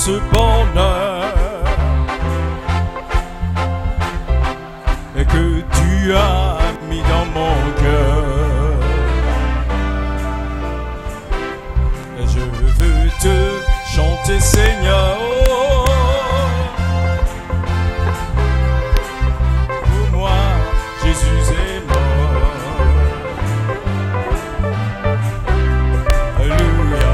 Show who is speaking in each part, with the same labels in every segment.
Speaker 1: ce bonheur et que tu as mis dans mon cœur. Et je veux te chanter, Seigneur. Pour moi, Jésus est mort. Alléluia,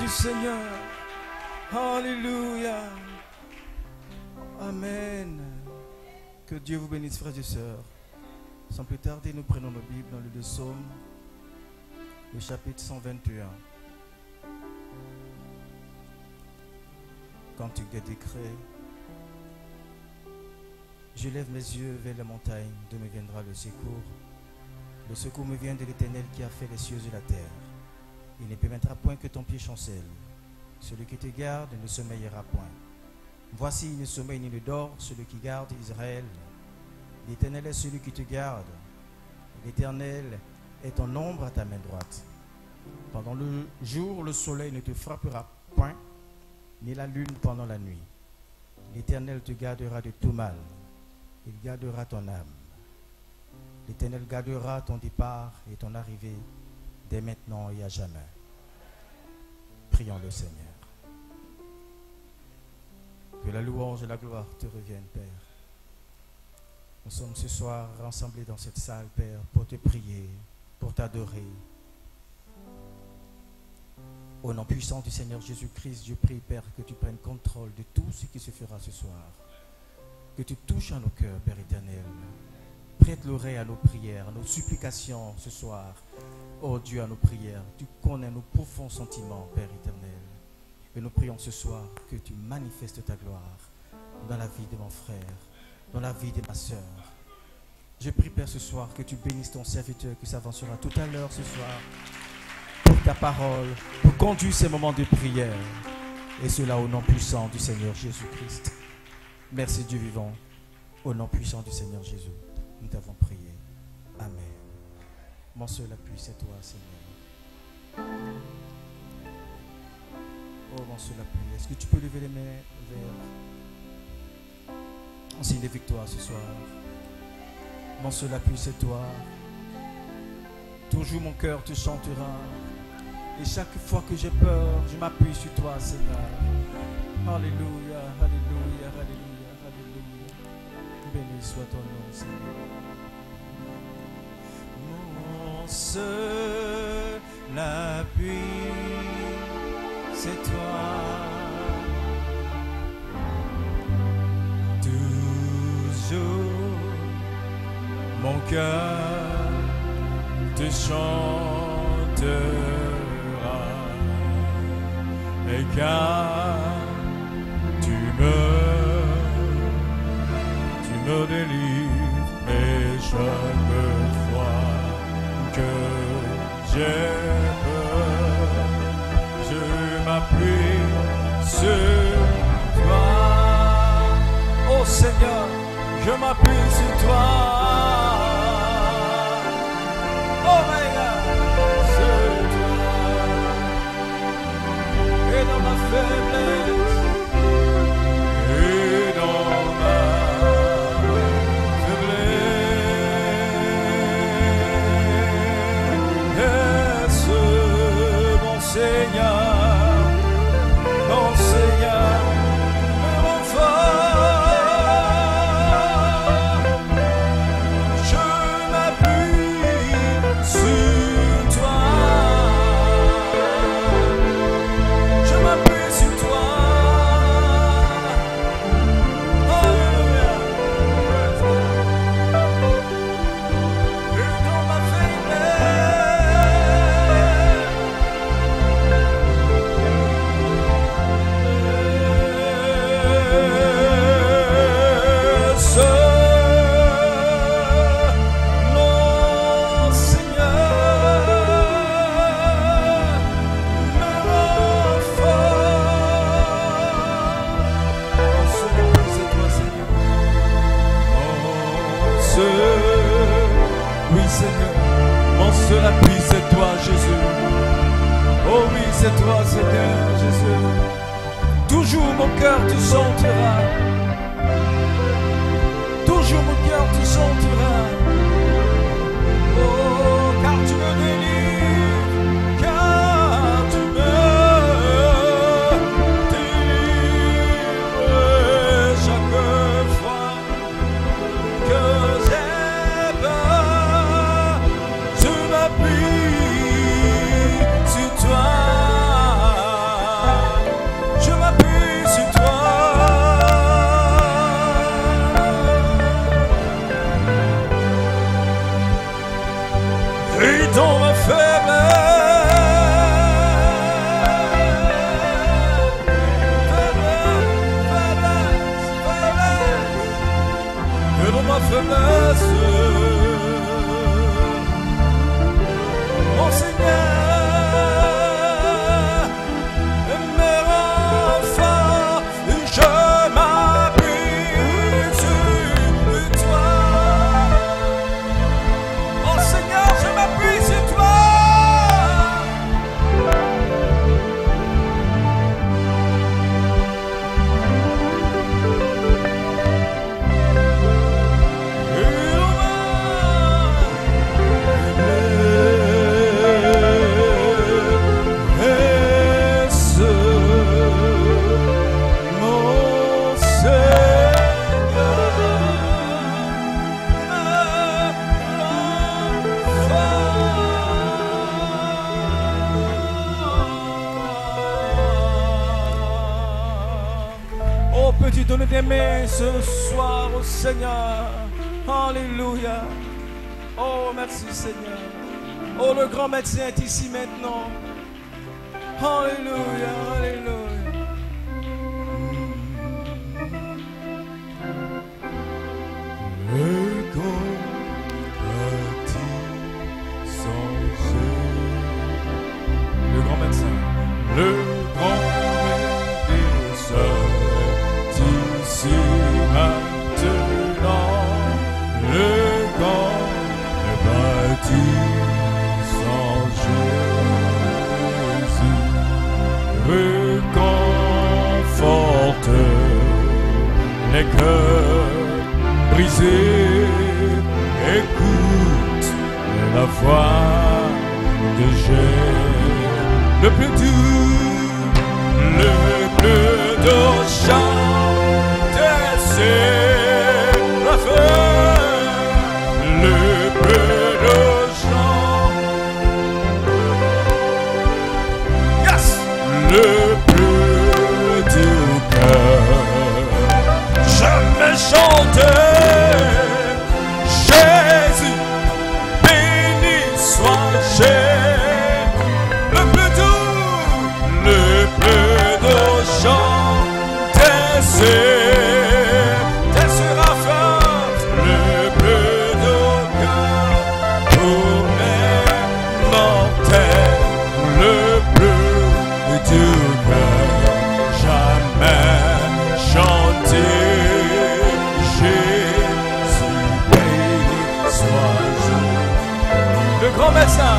Speaker 1: Seigneur. Alléluia. Amen. Que Dieu vous bénisse, frères et sœurs. Sans plus tarder, nous prenons nos Bibles dans le livre de Psaume, le chapitre 121. Cantique des décrets. Je lève mes yeux vers la montagne, d'où me viendra le secours. Le secours me vient de l'Éternel qui a fait les cieux et la terre. Il ne permettra point que ton pied chancelle. Celui qui te garde ne sommeillera point. Voici, il ne sommeille ni ne dort, celui qui garde Israël. L'Éternel est celui qui te garde. L'Éternel est ton ombre à ta main droite. Pendant le jour, le soleil ne te frappera point, ni la lune pendant la nuit. L'Éternel te gardera de tout mal. Il gardera ton âme. L'Éternel gardera ton départ et ton arrivée, dès maintenant et à jamais. Prions le Seigneur. Que la louange et la gloire te reviennent, Père. Nous sommes ce soir rassemblés dans cette salle, Père, pour te prier, pour t'adorer. Au nom puissant du Seigneur Jésus-Christ, je prie, Père, que tu prennes contrôle de tout ce qui se fera ce soir. Que tu touches à nos cœurs, Père éternel. Prête l'oreille à nos prières, à nos supplications ce soir. Oh Dieu, à nos prières, tu connais nos profonds sentiments, Père éternel. Et nous prions ce soir que tu manifestes ta gloire dans la vie de mon frère, dans la vie de ma soeur. Je prie, Père, ce soir que tu bénisses ton serviteur qui s'avancera tout à l'heure ce soir pour ta parole, pour conduire ces moments de prière. Et cela au nom puissant du Seigneur Jésus-Christ. Merci Dieu vivant. Au nom puissant du Seigneur Jésus, nous t'avons prié. Amen. Mon seul appui, c'est toi, Seigneur. Oh, mon seul appui. Est-ce que tu peux lever les mains vers en signe de victoire ce soir? Mon seul appui, c'est toi. Toujours mon cœur te chantera. Et chaque fois que j'ai peur, je m'appuie sur toi, Seigneur. Alléluia, alléluia, alléluia, alléluia. Béni soit ton nom, Seigneur. Mon seul appui, c'est toi. Toujours mon cœur te chantera. Et car tu me délivres, et chaque fois que j'ai peur, je m'appuie sur toi. Oh Seigneur, je m'appuie sur toi. Oh my God, sur toi. Et dans ma faiblesse, et dans ma Seigneur, mon Seigneur, mon fort, la pluie, c'est toi, Jésus. Oh oui, c'est toi, Seigneur Jésus. Toujours mon cœur te chantera. Toujours mon cœur te chantera. Oh, car tu me délivres, car tu me délivres chaque fois que j'ai peur. Je m'appuie sur toi. Je m'appuie sur toi. Et dans ma faiblesse, mon Seigneur me rend fort, je m'appuie sur toi. Mon Seigneur, je m'appuie sur toi. Peux-tu donner des mains ce soir au Seigneur? Alléluia. Oh, merci Seigneur. Oh, le grand médecin est ici maintenant. Alléluia, alléluia. Le grand médecin. Le grand médecin. Ici maintenant, le corps est bâti sans Jésus. Réconforte les cœurs brisés. Écoute la voix de Jésus. Le plus doux, le plus doux chant. C'est la fin, le plus de chant. Yes! Le plus du cœur. Je me chante Jésus, béni soit Jésus. Le plus doux, le plus de chant. C'est le grand médecin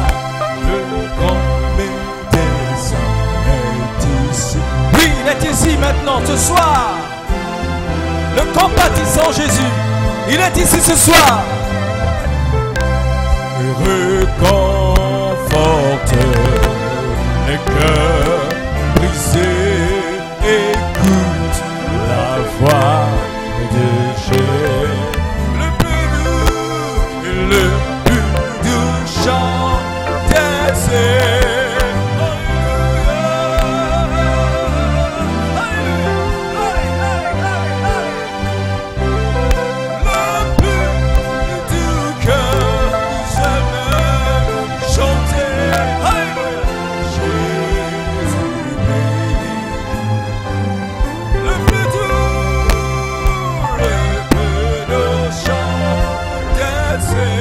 Speaker 1: est ici. Oui, il est ici maintenant, ce soir. Le compatissant Jésus, il est ici ce soir. Réconforte les cœurs brisés. Écoute la voix de Jésus. Le plus doux, le chant d'essai. Le plus du cœur, j'aime chanter. Jésus béni. Le plus doux chant d'essai.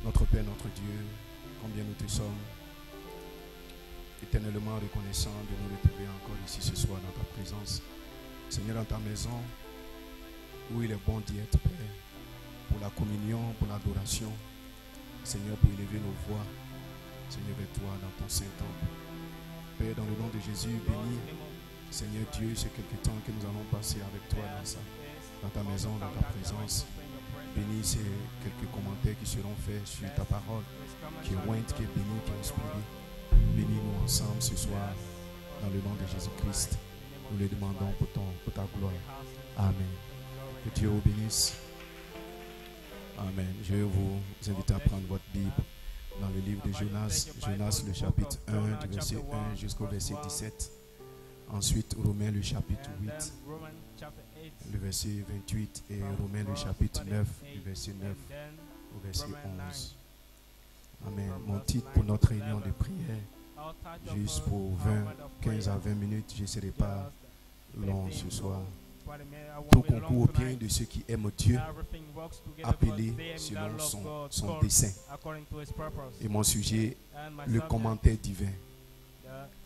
Speaker 2: Notre Père, notre Dieu, combien nous te sommes éternellement reconnaissants de nous retrouver encore ici ce soir dans ta présence. Seigneur, dans ta maison, où il est bon d'y être, Père, pour la communion, pour l'adoration. Seigneur, pour élever nos voix, Seigneur, vers toi dans ton Saint-Temple. Père, dans le nom de Jésus, bénis, Seigneur Dieu, ces quelques temps que nous allons passer avec toi dans ta maison, dans ta présence. Bénis ces quelques commentaires qui seront faits sur ta parole, qui est ointe, qui est bénie, qui est inspirée. Bénis-nous ensemble ce soir, dans le nom de Jésus-Christ. Nous le demandons pour ta gloire. Amen. Que Dieu vous bénisse. Amen. Je vais vous inviter à prendre votre Bible dans le livre de Jonas. Jonas, le chapitre 1, du verset 1 jusqu'au verset 17. Ensuite, Romains, le chapitre 8, le verset 28. Et Romains, le chapitre 9, du verset 9 au verset 11. Amen. Mon titre pour notre réunion de prière, juste pour 15 à 20 minutes, je ne serai pas long ce soir. Tout concourt au bien de ceux qui aiment Dieu, appelés selon son dessein. Et mon sujet, le commentaire divin.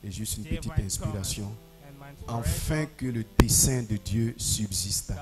Speaker 2: Et juste une petite inspiration. Afin que le dessein de Dieu subsiste.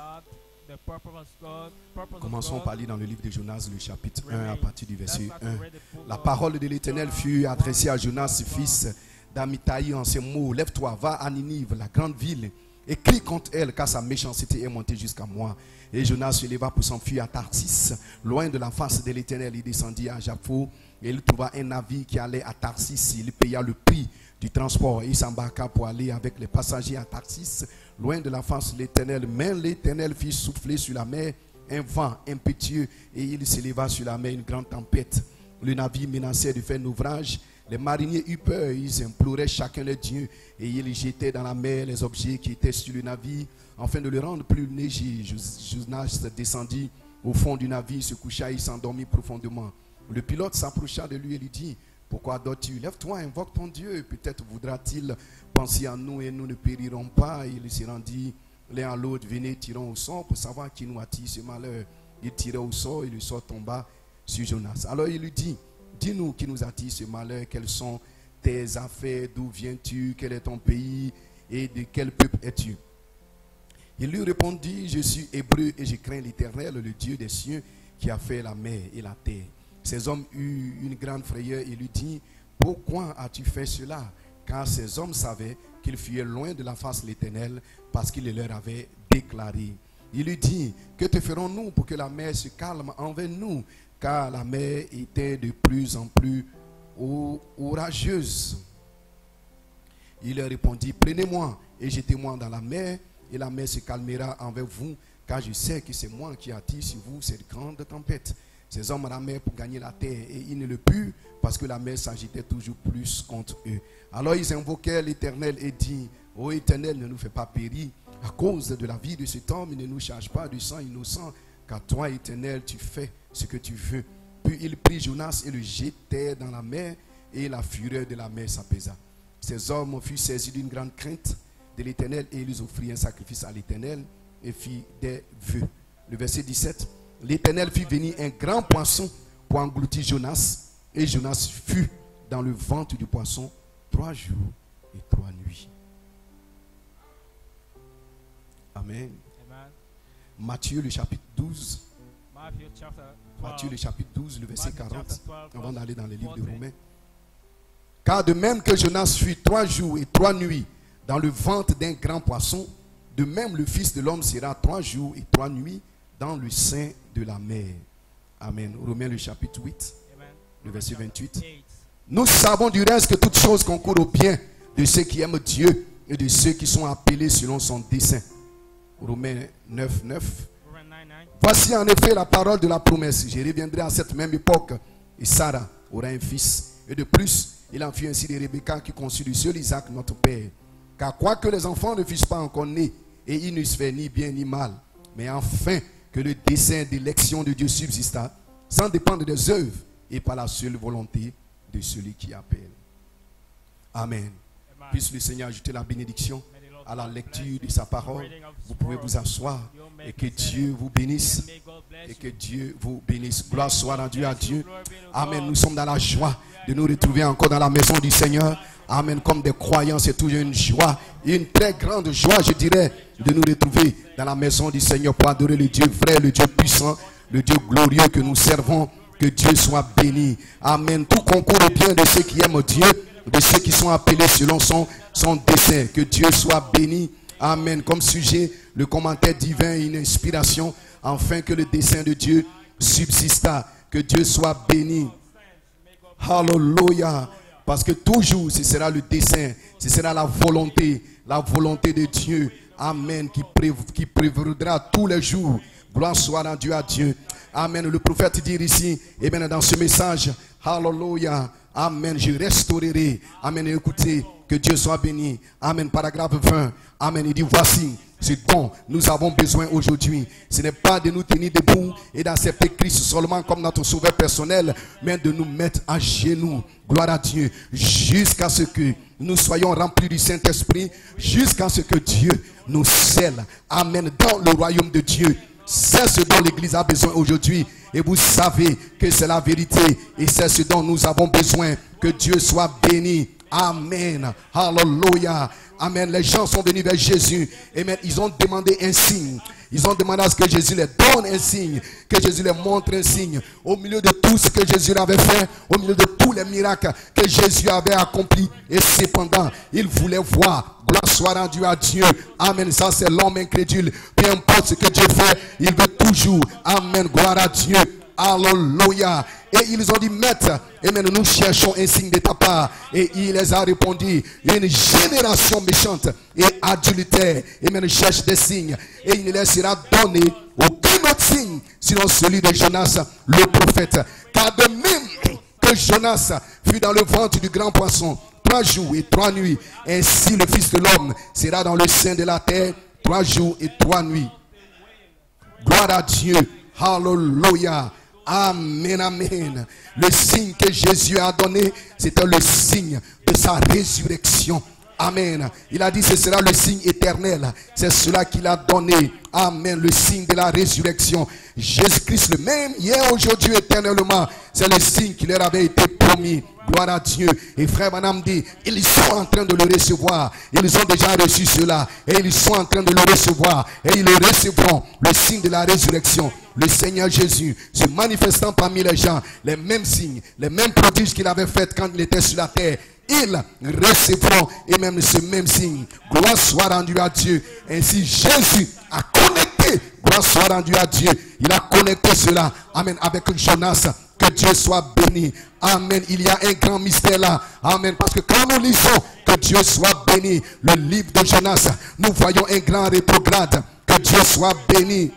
Speaker 2: Commençons par lire dans le livre de Jonas, le chapitre 1, à partir du verset 1. La parole de l'Éternel fut adressée à Jonas, fils d'Amittai, en ces mots: lève-toi, va à Ninive, la grande ville, et crie contre elle, car sa méchanceté est montée jusqu'à moi. Et Jonas se leva pour s'enfuir à Tarsis, loin de la face de l'Éternel. Il descendit à Jaffo, et il trouva un navire qui allait à Tarsis. Il paya le prix du transport. Il s'embarqua pour aller avec les passagers à Tarsis, loin de la face de l'Éternel. Mais l'Éternel fit souffler sur la mer un vent impétueux, et il s'éleva sur la mer une grande tempête. Le navire menaçait de faire naufrage. Les mariniers eurent peur, ils imploraient chacun leur Dieu, et ils jetaient dans la mer les objets qui étaient sur le navire, afin de le rendre plus léger. Jonas descendit au fond du navire, se coucha et s'endormit profondément. Le pilote s'approcha de lui et lui dit: pourquoi dors-tu? Lève-toi, invoque ton Dieu, peut-être voudra-t-il penser à nous et nous ne périrons pas. Il se rendit l'un à l'autre: venez, tirons au sort pour savoir qui nous attire ce malheur. Il tirait au sort et le sort tomba sur Jonas. Alors il lui dit: dis-nous qui nous attire ce malheur, quelles sont tes affaires, d'où viens-tu, quel est ton pays et de quel peuple es-tu? Il lui répondit: je suis hébreu et je crains l'Éternel, le Dieu des cieux, qui a fait la mer et la terre. Ces hommes eurent une grande frayeur et lui dit: pourquoi as-tu fait cela? Car ces hommes savaient qu'ils fuyaient loin de la face de l'Éternel, parce qu'il leur avait déclaré. Il lui dit: que te ferons-nous pour que la mer se calme envers nous? Car la mer était de plus en plus orageuse. Il leur répondit, prenez-moi et jetez-moi dans la mer, et la mer se calmera envers vous, car je sais que c'est moi qui attire sur vous cette grande tempête. Ces hommes ramèrent pour gagner la terre, et ils ne le purent, parce que la mer s'agitait toujours plus contre eux. Alors ils invoquèrent l'Éternel et dirent, ô Éternel, ne nous fais pas périr à cause de la vie de cet homme, et ne nous charge pas du sang innocent, car toi, Éternel, tu fais ce que tu veux. Puis ils prirent Jonas et le jetèrent dans la mer, et la fureur de la mer s'apaisa. Ces hommes furent saisis d'une grande crainte de l'Éternel, et ils offrirent un sacrifice à l'Éternel et firent des vœux. Le verset 17, l'Éternel fit venir un grand poisson pour engloutir Jonas, et Jonas fut dans le ventre du poisson 3 jours et 3 nuits. Amen.
Speaker 3: Amen.
Speaker 2: Matthieu le chapitre 12.
Speaker 3: Matthew chapter 12.
Speaker 2: Matthieu le chapitre 12, le verset
Speaker 3: Matthew
Speaker 2: 40.
Speaker 3: chapter 12,
Speaker 2: Avant d'aller dans les livres de
Speaker 3: 40.
Speaker 2: Romains. Car de même que Jonas fut 3 jours et 3 nuits dans le ventre d'un grand poisson, de même le Fils de l'homme sera 3 jours et 3 nuits dans le sein de la mer. Amen. Romains le chapitre 8,
Speaker 3: Amen.
Speaker 2: le verset 28.
Speaker 3: 8.
Speaker 2: Nous savons du reste que toutes choses concourent au bien de ceux qui aiment Dieu et de ceux qui sont appelés selon son dessein. Romains 9, 9.
Speaker 3: Romans 9, 9.
Speaker 2: Voici en effet la parole de la promesse. Je reviendrai à cette même époque et Sarah aura un fils. Et de plus, il en fut ainsi de Rebecca qui conçut du seul Isaac notre père. Car quoique les enfants ne fussent pas encore nés, et ils n'eussent fait ni bien ni mal, mais enfin que le dessein d'élection de Dieu subsista, sans dépendre des œuvres et par la seule volonté de celui qui appelle. Amen.
Speaker 3: Amen.
Speaker 2: Puisse le Seigneur ajouter la bénédiction
Speaker 3: May the Lord
Speaker 2: à la
Speaker 3: bless
Speaker 2: lecture
Speaker 3: you.
Speaker 2: de sa parole.
Speaker 3: Reading of His
Speaker 2: Vous pouvez
Speaker 3: word.
Speaker 2: vous asseoir
Speaker 3: You may
Speaker 2: et que
Speaker 3: be seated.
Speaker 2: Dieu vous bénisse.
Speaker 3: And may God bless
Speaker 2: Et que
Speaker 3: you.
Speaker 2: Dieu vous bénisse. Gloire soit rendue à Dieu.
Speaker 3: Glory be to
Speaker 2: Amen.
Speaker 3: God.
Speaker 2: Nous sommes dans la joie de nous retrouver encore dans la maison du Seigneur. Amen. Comme des croyants, c'est toujours une joie, une très grande joie, je dirais, de nous retrouver dans la maison du Seigneur pour adorer le Dieu vrai, le Dieu puissant, le Dieu glorieux que nous servons. Que Dieu soit béni. Amen. Tout concourt au bien de ceux qui aiment Dieu, de ceux qui sont appelés selon son dessein. Que Dieu soit béni. Amen. Comme sujet, le commentaire divin et une inspiration, afin que le dessein de Dieu subsista. Que Dieu soit béni. Hallelujah. Parce que toujours, ce sera le dessein, ce sera la volonté de Dieu. Amen. Qui prévaudra tous les jours. Gloire soit rendue à Dieu. Amen. Le prophète dit ici, et bien dans ce message, hallelujah. Amen. Je restaurerai. Amen. Écoutez, que Dieu soit béni. Amen. Paragraphe 20. Amen. Il dit, voici ce dont nous avons besoin aujourd'hui. Ce n'est pas de nous tenir debout et d'accepter Christ seulement comme notre sauveur personnel, mais de nous mettre à genoux. Gloire à Dieu. Jusqu'à ce que nous soyons remplis du Saint-Esprit. Jusqu'à ce que Dieu nous scelle. Amen. Dans le royaume de Dieu. C'est ce dont l'Église a besoin aujourd'hui. Et vous savez que c'est la vérité. Et c'est ce dont nous avons besoin. Que Dieu soit béni. Amen. Hallelujah. Amen. Les gens sont venus vers Jésus. Amen. Ils ont demandé un signe. Ils ont demandé à ce que Jésus les donne un signe. Que Jésus les montre un signe. Au milieu de tout ce que Jésus avait fait. Au milieu de tous les miracles que Jésus avait accomplis. Et cependant, ils voulaient voir. Gloire soit rendue à Dieu. Amen. Ça c'est l'homme incrédule. Peu importe ce que Dieu fait, il veut toujours. Amen. Gloire à Dieu. Alléluia. Et ils ont dit, maître, amen, nous cherchons un signe de ta part. Et il les a répondu, une génération méchante et adultère, amen, cherche des signes. Et il ne laissera donner aucun autre signe, sinon celui de Jonas, le prophète. Car de même que Jonas fut dans le ventre du grand poisson 3 jours et 3 nuits, ainsi le Fils de l'homme sera dans le sein de la terre 3 jours et 3 nuits. Gloire à Dieu. Hallelujah. Amen, amen. Le signe que Jésus a donné, c'était le signe de sa résurrection. Amen. Il a dit ce sera le signe éternel. C'est cela qu'il a donné. Amen. Le signe de la résurrection. Jésus-Christ le même, hier, aujourd'hui, éternellement. C'est le signe qui leur avait été promis. Gloire à Dieu. Et frère Madame dit, ils sont en train de le recevoir. Ils ont déjà reçu cela. Et ils sont en train de le recevoir. Et ils le recevront. Le signe de la résurrection. Le Seigneur Jésus se manifestant parmi les gens. Les mêmes signes, les mêmes prodiges qu'il avait fait quand il était sur la terre. Ils recevront et même ce même signe. Gloire soit rendue à Dieu. Ainsi Jésus a connecté. Gloire soit rendue à Dieu. Il a connecté cela. Amen. Avec Jonas. Que Dieu soit béni. Amen. Il y a un grand mystère là. Amen. Parce que quand nous lisons que Dieu soit béni, le livre de Jonas, nous voyons un grand rétrograde. Que Dieu soit béni.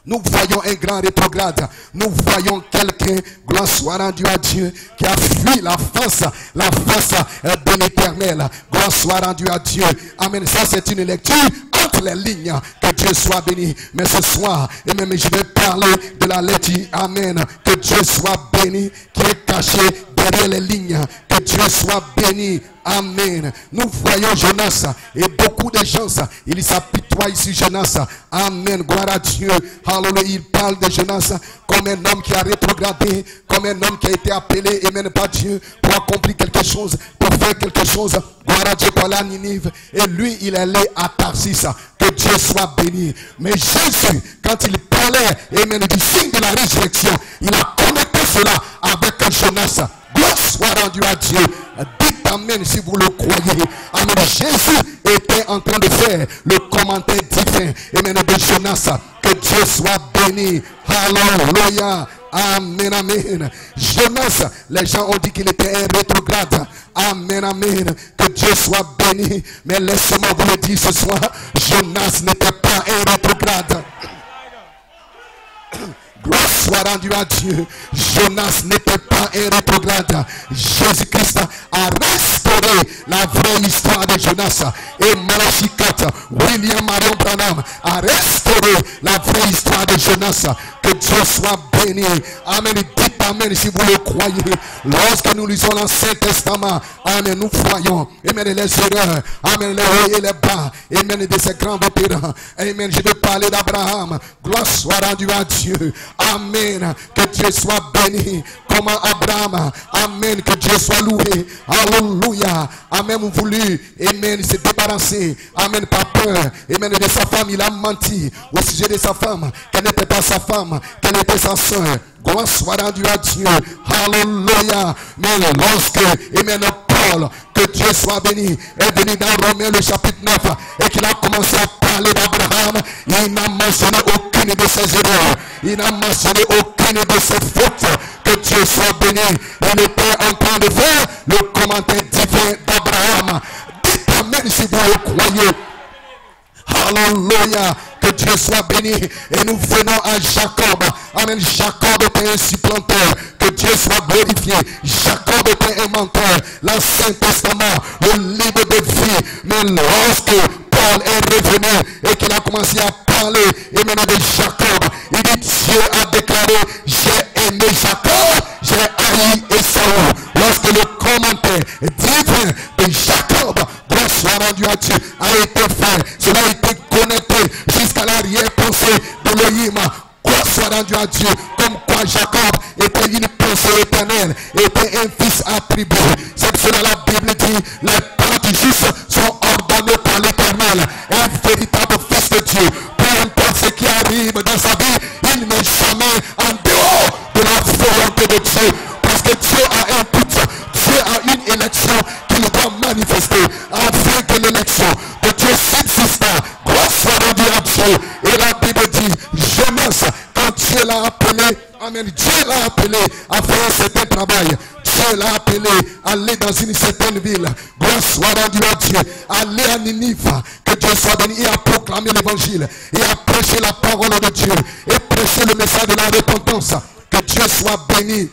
Speaker 2: Nous voyons un grand rétrograde. Nous voyons quelqu'un, gloire soit rendue à Dieu, qui a fui la face de l'Éternel. Gloire soit rendue à Dieu. Amen. Ça, c'est une lecture entre les lignes. Que Dieu soit béni. Mais ce soir, et même je vais parler de la lecture. Amen. Que Dieu soit béni, qui est caché derrière les lignes. Que Dieu soit béni. Amen. Nous voyons Jonas et beaucoup de gens, ils s'apitoient ici Jonas. Amen. Gloire à Dieu. Alléluia. Il parle de Jonas comme un homme qui a rétrogradé, comme un homme qui a été appelé, amen, par Dieu pour accomplir quelque chose, pour faire quelque chose. Gloire à Dieu pour aller à Ninive. Et lui, il est allé à Tarsis. Que Dieu soit béni. Mais Jésus, quand il parlait, amen, du signe de la résurrection, il a connecté cela avec Jonas. Gloire soit rendue à Dieu. Dites amen si vous le croyez. Amen. Jésus était en train de faire le commentaire divin, amen, de Jonas. Que Dieu soit béni. Alléluia. Amen, amen. Jonas, les gens ont dit qu'il était un rétrograde. Amen, amen. Que Dieu soit béni. Mais laissez-moi vous le dire ce soir, Jonas n'était pas un rétrograde. Gloire soit rendue à Dieu. Jonas n'était pas un rétrograde. Jésus-Christ a restauré la vraie histoire de Jonas. Et Malachi 4, William Marion Branham a restauré la vraie histoire de Jonas. Que Dieu soit béni. Amen. Dites amen si vous le croyez. Lorsque nous lisons l'Ancien Testament, amen, nous voyons, amen, les erreurs, amen, les hauts et les bas, amen, de ces grands vétérans. Amen. Je vais parler d'Abraham. Gloire soit rendue à Dieu. Amen. Que Dieu soit béni. Comment Abraham, amen, que Dieu soit loué. Alléluia. Amen, voulu, amen, se débarrasser, amen, pas peur, amen, de sa femme. Il a menti au sujet de sa femme, qu'elle n'était pas sa femme, qu'elle était sa soeur. Gloire soit rendue à Dieu. Alléluia. Mais lorsque, amen, Paul, que Dieu soit béni, est venu dans Romains le chapitre 9 et qu'il a commencé à parler d'Abraham, il n'a mentionné aucune de ses erreurs. Il n'a mentionné aucune de ses fautes. Que Dieu soit béni. Il était en train de faire le commentaire divin d'Abraham. Dites amen si vous le croyez. Alléluia. Que Dieu soit béni. Et nous venons à Jacob. Amen. Jacob était un supplanteur. Que Dieu soit glorifié. Jacob était un menteur. L'Ancien Testament, le livre de vie. Mais lorsque Paul est revenu et qu'il a commencé à parler, et maintenant de Jacob, il dit Dieu a déclaré, j'ai aimé Jacob, j'ai haï Esaü. Lorsque le commentaire divin de Jacob, gloire soit rendue à Dieu, a été fait, cela a été connecté jusqu'à l'arrière-pensée d'Élohim. Gloire soit rendue à Dieu, comme quoi Jacob était une pensée éternelle, était un fils attribué. C'est pour cela la Bible dit, les pas du juste sont ordonnés par l'Éternel, un véritable fils de Dieu. Peu importe ce qui arrive dans sa vie, il n'est jamais en dehors de la volonté de Dieu. Parce que Dieu a un but, Dieu a une élection qu'il doit manifester afin que l'élection de Dieu subsiste. Gloire soit rendue à Dieu. Et la Bible dit, Jonas, quand Dieu l'a appelé, amen, Dieu l'a appelé à faire un certain travail. Dieu l'a appelé à aller dans une certaine ville. Gloire soit rendue à Dieu. Aller à Ninive. Que Dieu soit béni. Et à proclamer l'évangile. Et à prêcher la parole de Dieu. Et prêcher le message de la repentance. Que Dieu soit béni.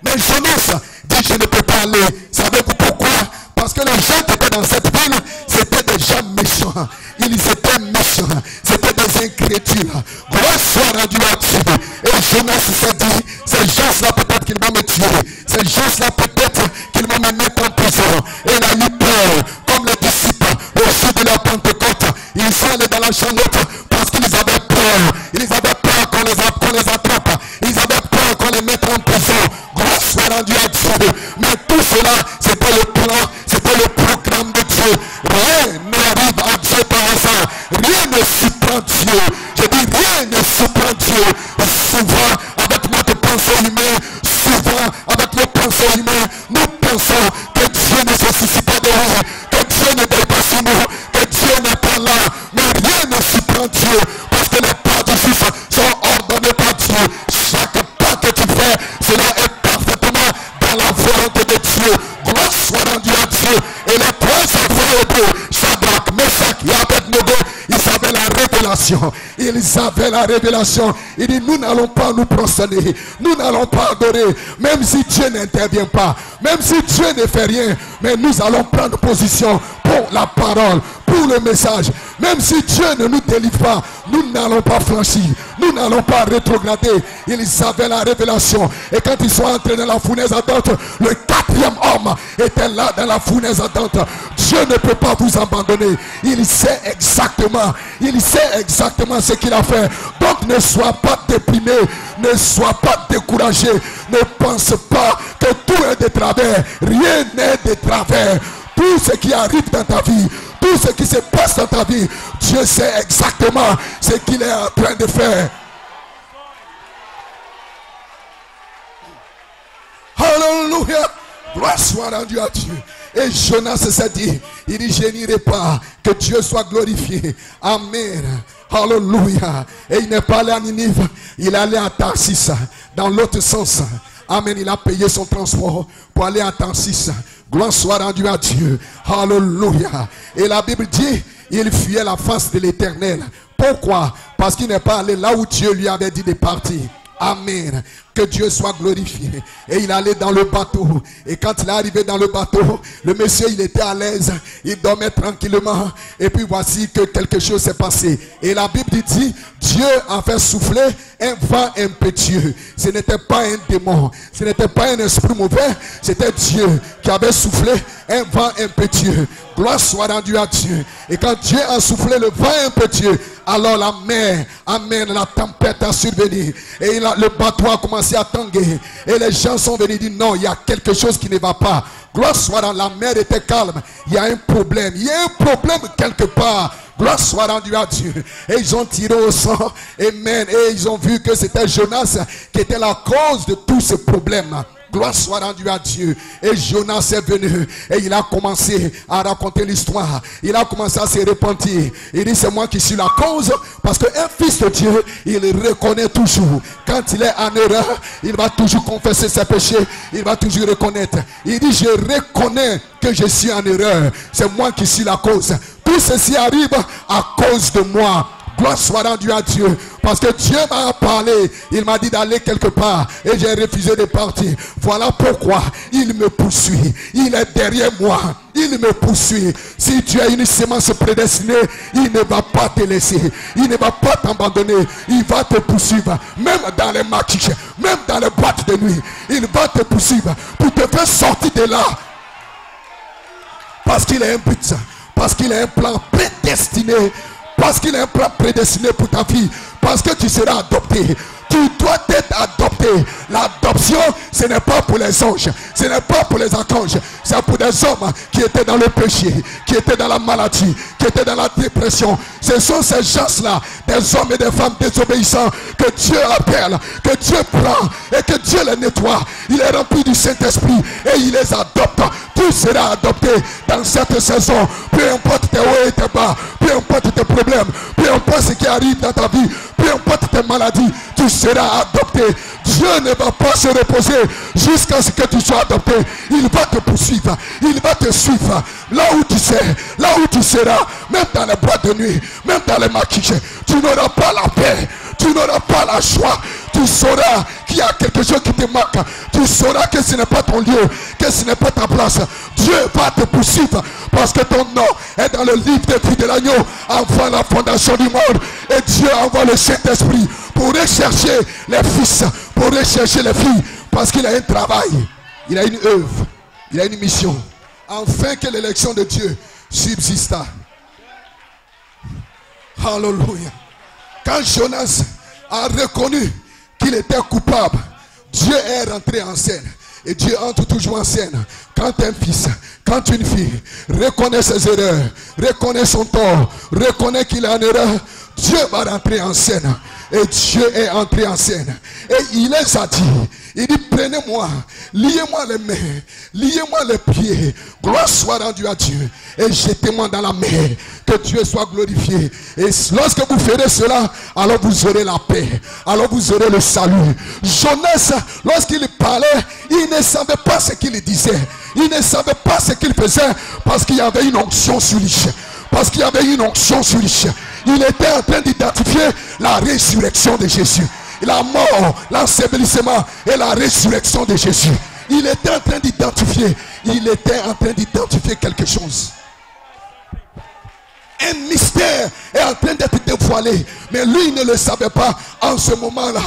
Speaker 2: Mais Jonas dit je ne peux pas aller. Savez-vous pourquoi? Parce que les gens qui étaient dans cette ville, c'était des gens méchants. Ils étaient méchants. C'était des incrédules. Gloire soit rendue à Dieu. Et Jonas s'est dit, ces gens-là peut-être qu'ils vont me tuer. Ces gens-là peut-être qu'ils vont me mettre en prison. Et il a eu peur. Comme les disciples au jour de la Pentecôte, ils sont allés dans la chambre parce qu'ils avaient peur. Ils avaient peur qu'on les attrape. Ils avaient peur qu'on les mette en prison. Gloire soit rendue à Dieu. Mais tout cela, c'était le plan, c'était le programme de Dieu. Rien n'arrive à Dieu par hasard. Rien ne surprend Dieu. Je dis rien ne surprend Dieu. Souvent, avec notre pensée humaine, souvent, avec nos pensées humaines, nous pensons que Dieu ne se soucie pas de nous, que Dieu ne veille pas sur nous, que Dieu n'est pas là. Mais rien ne surprend Dieu, parce que les pas du Fils sont ordonnés par Dieu. Chaque pas que Dieu. Gloire soit rendue à Dieu. Et les trois enfants étaient Shadrach, Meshach et Abednego. Ils avaient la révélation. Ils avaient la révélation. Il dit, nous n'allons pas nous prosterner. Nous n'allons pas adorer. Même si Dieu n'intervient pas. Même si Dieu ne fait rien. Mais nous allons prendre position pour la parole, pour le message. Même si Dieu ne nous délivre pas, nous n'allons pas franchir. Nous n'allons pas rétrograder. Ils avaient la révélation. Et quand ils sont entrés dans la fournaise ardente, le quatrième homme était là dans la fournaise ardente. Dieu ne peut pas vous abandonner. Il sait exactement ce qu'il a fait. Donc ne sois pas déprimé, ne sois pas découragé. Ne pense pas que tout est de travers. Rien n'est de travers. Tout ce qui arrive dans ta vie, tout ce qui se passe dans ta vie, Dieu sait exactement ce qu'il est en train de faire. Alléluia. Gloire soit rendue à Dieu. Et Jonas s'est dit, il dit, je n'irai pas, que Dieu soit glorifié. Amen. Alléluia. Et il n'est pas allé à Ninive, il est allé à Tarsis, dans l'autre sens. Amen. Il a payé son transport pour aller à Tarsis. Gloire soit rendue à Dieu. Alléluia. Et la Bible dit, il fuyait la face de l'Éternel. Pourquoi? Parce qu'il n'est pas allé là où Dieu lui avait dit de partir. Amen. Que Dieu soit glorifié. Et il allait dans le bateau. Et quand il est arrivé dans le bateau, le monsieur, il était à l'aise. Il dormait tranquillement. Et puis voici que quelque chose s'est passé. Et la Bible dit, Dieu a fait souffler un vent impétueux. Ce n'était pas un démon. Ce n'était pas un esprit mauvais. C'était Dieu qui avait soufflé un vent impétueux. Gloire soit rendue à Dieu. Et quand Dieu a soufflé le vent impétueux, alors la mer, amen, la tempête a survenu. Et le bateau a commencé à tanguer. Et les gens sont venus dire non, il y a quelque chose qui ne va pas. Gloire soit rendue, la mer était calme. Il y a un problème. Il y a un problème quelque part. Gloire soit rendue à Dieu. Et ils ont tiré au sang. Amen. Et ils ont vu que c'était Jonas qui était la cause de tout ce problème. Gloire soit rendue à Dieu. Et Jonas est venu. Et il a commencé à raconter l'histoire. Il a commencé à se repentir. Il dit, c'est moi qui suis la cause. Parce qu'un fils de Dieu, il reconnaît toujours. Quand il est en erreur, il va toujours confesser ses péchés. Il va toujours reconnaître. Il dit, je reconnais que je suis en erreur. C'est moi qui suis la cause. Tout ceci arrive à cause de moi. Gloire soit rendue à Dieu. Parce que Dieu m'a parlé. Il m'a dit d'aller quelque part. Et j'ai refusé de partir. Voilà pourquoi il me poursuit. Il est derrière moi. Il me poursuit. Si tu as une semence prédestinée, il ne va pas te laisser. Il ne va pas t'abandonner. Il va te poursuivre. Même dans les marches. Même dans les boîtes de nuit. Il va te poursuivre. Pour te faire sortir de là. Parce qu'il a un but. Parce qu'il a un plan prédestiné. Parce qu'il a un plan prédestiné pour ta vie. Parce que tu seras adopté. Tu dois être adopté. L'adoption, ce n'est pas pour les anges. Ce n'est pas pour les archanges. C'est pour des hommes qui étaient dans le péché, qui étaient dans la maladie, qui étaient dans la dépression. Ce sont ces gens-là, des hommes et des femmes désobéissants, que Dieu appelle, que Dieu prend et que Dieu les nettoie. Il est rempli du Saint-Esprit et il les adopte. Tu seras adopté dans cette saison. Peu importe tes hauts et tes bas, peu importe tes problèmes, peu importe ce qui arrive dans ta vie, peu importe tes maladies, tu seras adopté. Dieu ne va pas se reposer jusqu'à ce que tu sois adopté. Il va te poursuivre. Il va te suivre. Là où tu sais, là où tu seras, même dans les boîtes de nuit, même dans les maquillages, tu n'auras pas la paix. Tu n'auras pas la joie. Tu sauras qu'il y a quelque chose qui te manque. Tu sauras que ce n'est pas ton lieu, que ce n'est pas ta place. Dieu va te poursuivre parce que ton nom est dans le livre des vies de l'agneau avant la fondation du monde. Et Dieu envoie le Saint-Esprit pour rechercher les fils, pour rechercher les filles, parce qu'il a un travail, il a une œuvre, il a une mission, afin que l'élection de Dieu subsista. Alléluia. Quand Jonas a reconnu qu'il était coupable, Dieu est rentré en scène. Et Dieu entre toujours en scène. Quand un fils, quand une fille reconnaît ses erreurs, reconnaît son tort, reconnaît qu'il est en erreur, Dieu va rentrer en scène. Et Dieu est entré en scène. Et il les a dit, il dit, prenez-moi, liez-moi les mains, liez-moi les pieds, gloire soit rendue à Dieu, et jetez-moi dans la mer, que Dieu soit glorifié. Et lorsque vous ferez cela, alors vous aurez la paix, alors vous aurez le salut. Jonas, lorsqu'il parlait, il ne savait pas ce qu'il disait, il ne savait pas ce qu'il faisait, parce qu'il y avait une onction sur lui. Parce qu'il y avait une onction sur lui. Il était en train d'identifier la résurrection de Jésus. La mort, l'ensevelissement et la résurrection de Jésus. Il était en train d'identifier. Il était en train d'identifier quelque chose. Un mystère est en train d'être dévoilé. Mais lui, il ne le savait pas en ce moment-là.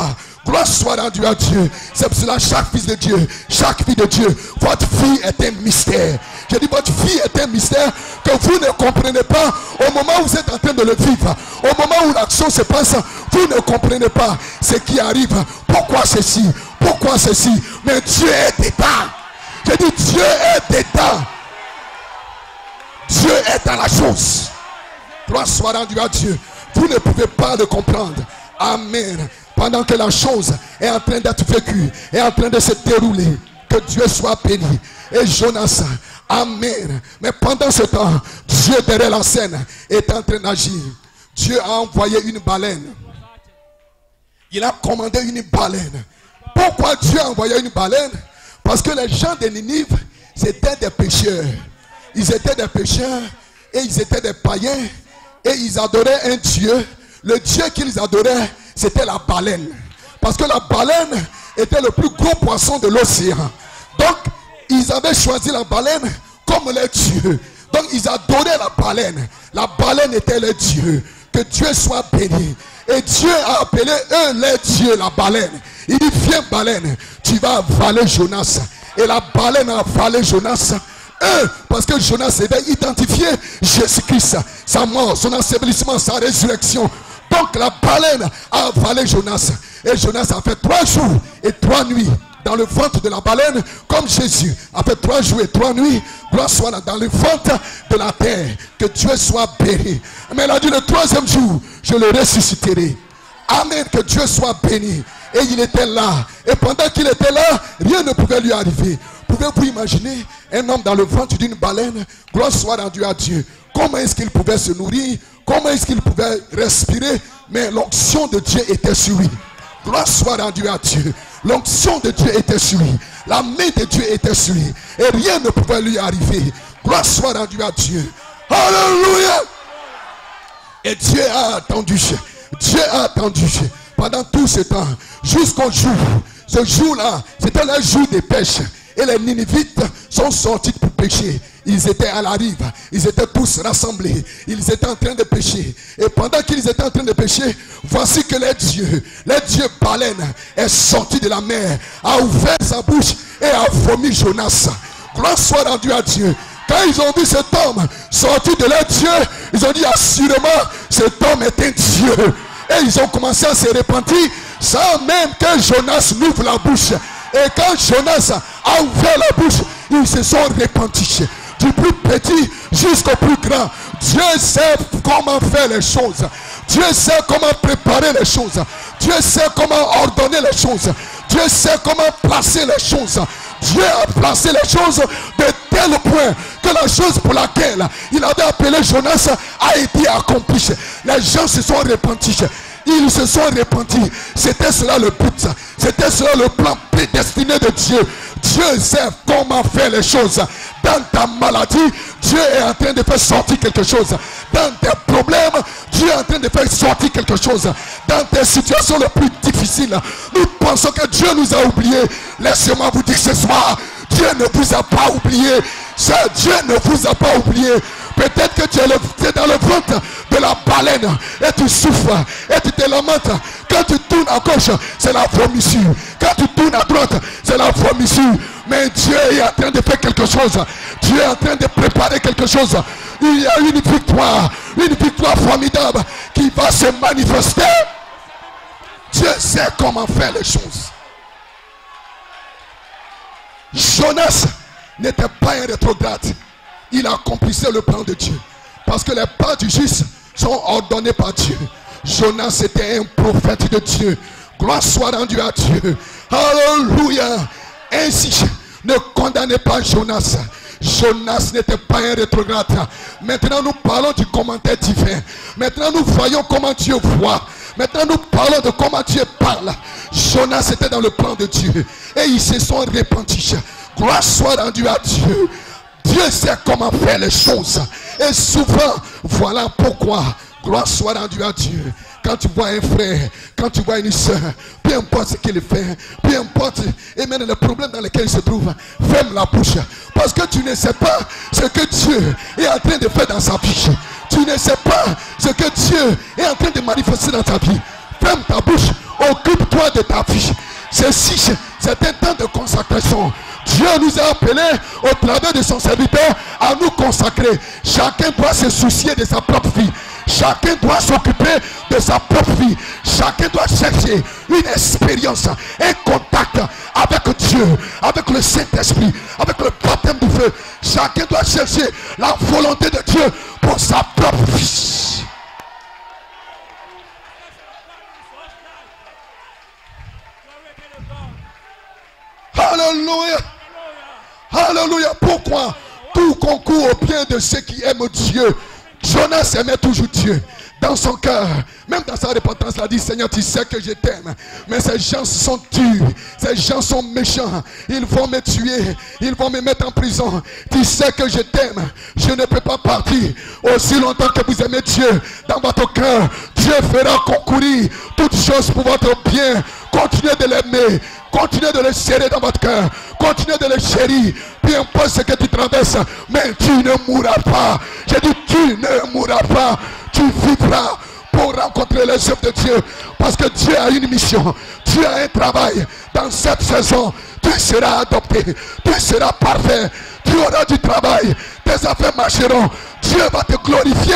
Speaker 2: Gloire soit rendue à Dieu. C'est pour cela chaque fils de Dieu, chaque fille de Dieu, votre vie est un mystère. Je dis votre vie est un mystère que vous ne comprenez pas au moment où vous êtes en train de le vivre. Au moment où l'action se passe, vous ne comprenez pas ce qui arrive. Pourquoi ceci? Pourquoi ceci? Mais Dieu est dedans. Je dis Dieu est dedans. Dieu est dans la chose. Gloire soit rendue à Dieu. Vous ne pouvez pas le comprendre. Amen. Pendant que la chose est en train d'être vécue, est en train de se dérouler, que Dieu soit béni. Et Jonas, amen. Mais pendant ce temps, Dieu derrière la scène est en train d'agir. Dieu a envoyé une baleine. Il a commandé une baleine. Pourquoi Dieu a envoyé une baleine? Parce que les gens de Ninive, c'était des pécheurs. Ils étaient des pécheurs et ils étaient des païens. Et ils adoraient un Dieu. Le Dieu qu'ils adoraient, c'était la baleine. Parce que la baleine était le plus gros poisson de l'océan. Donc, ils avaient choisi la baleine comme leur Dieu. Donc, ils adoraient la baleine. La baleine était leur Dieu. Que Dieu soit béni. Et Dieu a appelé eux leur Dieu, la baleine. Il dit, viens baleine, tu vas avaler Jonas. Et la baleine a avalé Jonas. Parce que Jonas avait identifié Jésus-Christ, sa mort, son ensevelissement, sa résurrection. Donc la baleine a avalé Jonas. Et Jonas a fait 3 jours et 3 nuits dans le ventre de la baleine, comme Jésus a fait 3 jours et 3 nuits. Gloire soit dans le ventre de la terre. Que Dieu soit béni. Mais il a dit le 3e jour, je le ressusciterai. Amen, que Dieu soit béni. Et il était là. Et pendant qu'il était là, rien ne pouvait lui arriver. Pouvez-vous imaginer un homme dans le ventre d'une baleine? Gloire soit rendue à Dieu. Comment est-ce qu'il pouvait se nourrir? Comment est-ce qu'il pouvait respirer? Mais l'onction de Dieu était sur lui. Gloire soit rendue à Dieu. L'onction de Dieu était sur lui. La main de Dieu était sur lui. Et rien ne pouvait lui arriver. Gloire soit rendue à Dieu. Alléluia. Et Dieu a attendu. Dieu a attendu pendant tout ce temps. Jusqu'au jour. Ce jour-là, c'était le jour des pêches. Et les Ninivites sont sortis pour pêcher. Ils étaient à la rive. Ils étaient tous rassemblés. Ils étaient en train de pêcher. Et pendant qu'ils étaient en train de pêcher, voici que le Dieu baleine est sorti de la mer, a ouvert sa bouche et a vomi Jonas. Gloire soit rendue à Dieu. Quand ils ont vu cet homme sorti de leur Dieu, ils ont dit assurément, cet homme est un Dieu. Et ils ont commencé à se repentir sans même que Jonas n'ouvre la bouche. Et quand Jonas a ouvert la bouche, ils se sont repentis. Du plus petit jusqu'au plus grand. Dieu sait comment faire les choses. Dieu sait comment préparer les choses. Dieu sait comment ordonner les choses. Dieu sait comment placer les choses. Dieu a placé les choses de tel point que la chose pour laquelle il avait appelé Jonas a été accomplie. Les gens se sont repentis. Ils se sont repentis. C'était cela le but. C'était cela le plan prédestiné de Dieu. Dieu sait comment faire les choses. Dans ta maladie, Dieu est en train de faire sortir quelque chose. Dans tes problèmes, Dieu est en train de faire sortir quelque chose. Dans tes situations les plus difficiles, nous pensons que Dieu nous a oubliés. Laissez-moi vous dire ce soir, Dieu ne vous a pas oublié. Dieu ne vous a pas oublié. Peut-être que tu es dans le ventre de la baleine et tu souffres et tu te lamentes. Quand tu tournes à gauche, c'est la vomissure. Quand tu tournes à droite, c'est la vomissure. Mais Dieu est en train de faire quelque chose. Dieu est en train de préparer quelque chose. Il y a une victoire formidable qui va se manifester. Dieu sait comment faire les choses. Jonas n'était pas un rétrograde. Il accomplissait le plan de Dieu. Parce que les pas du juste sont ordonnés par Dieu. Jonas était un prophète de Dieu. Gloire soit rendue à Dieu. Alléluia. Ainsi, ne condamnez pas Jonas. Jonas n'était pas un rétrograde. Maintenant nous parlons du commentaire divin. Maintenant nous voyons comment Dieu voit. Maintenant nous parlons de comment Dieu parle. Jonas était dans le plan de Dieu. Et ils se sont répandus. Gloire soit rendue à Dieu. Dieu sait comment faire les choses. Et souvent, voilà pourquoi. Gloire soit rendue à Dieu. Quand tu vois un frère, quand tu vois une soeur, peu importe ce qu'il fait, peu importe, et même le problème dans lequel il se trouve, ferme la bouche. Parce que tu ne sais pas ce que Dieu est en train de faire dans sa vie. Tu ne sais pas ce que Dieu est en train de manifester dans ta vie. Ferme ta bouche, occupe-toi de ta vie. Ceci, c'est un temps de consacration. Dieu nous a appelés au travers de son serviteur à nous consacrer. Chacun doit se soucier de sa propre vie. Chacun doit s'occuper de sa propre vie. Chacun doit chercher une expérience, un contact avec Dieu, avec le Saint-Esprit, avec le baptême du feu. Chacun doit chercher la volonté de Dieu pour sa propre vie. Alléluia. Alléluia. Pourquoi? Tout concourt au bien de ceux qui aiment Dieu. Jonas aimait toujours Dieu. Dans son cœur, même dans sa repentance, il a dit: Seigneur, tu sais que je t'aime. Mais ces gens sont durs, ces gens sont méchants. Ils vont me tuer, ils vont me mettre en prison. Tu sais que je t'aime. Je ne peux pas partir aussi longtemps que vous aimez Dieu. Dans votre cœur, Dieu fera concourir toutes choses pour votre bien. Continuez de l'aimer. Continuez de le serrer dans votre cœur. Continuez de le chérir. Peu importe ce que tu traverses, mais tu ne mourras pas. J'ai dit: tu ne mourras pas. Tu vivras pour rencontrer les œuvres de Dieu. Parce que Dieu a une mission. Dieu a un travail. Dans cette saison, tu seras adopté. Tu seras parfait. Tu auras du travail. Tes affaires marcheront. Dieu va te glorifier.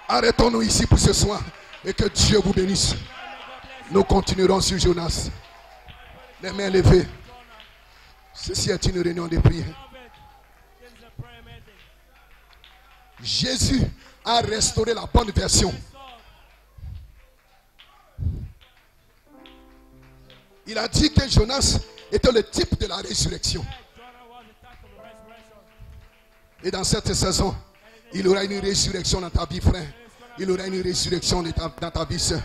Speaker 2: Arrêtons-nous ici pour ce soir. Et que Dieu vous bénisse. Nous continuerons sur Jonas. Les mains levées. Ceci est une réunion de prière. Jésus a restauré la bonne version. Il a dit que Jonas était le type de la résurrection. Et dans cette saison, il y aura une résurrection dans ta vie, frère. Il y aura une résurrection dans ta vie, sœur.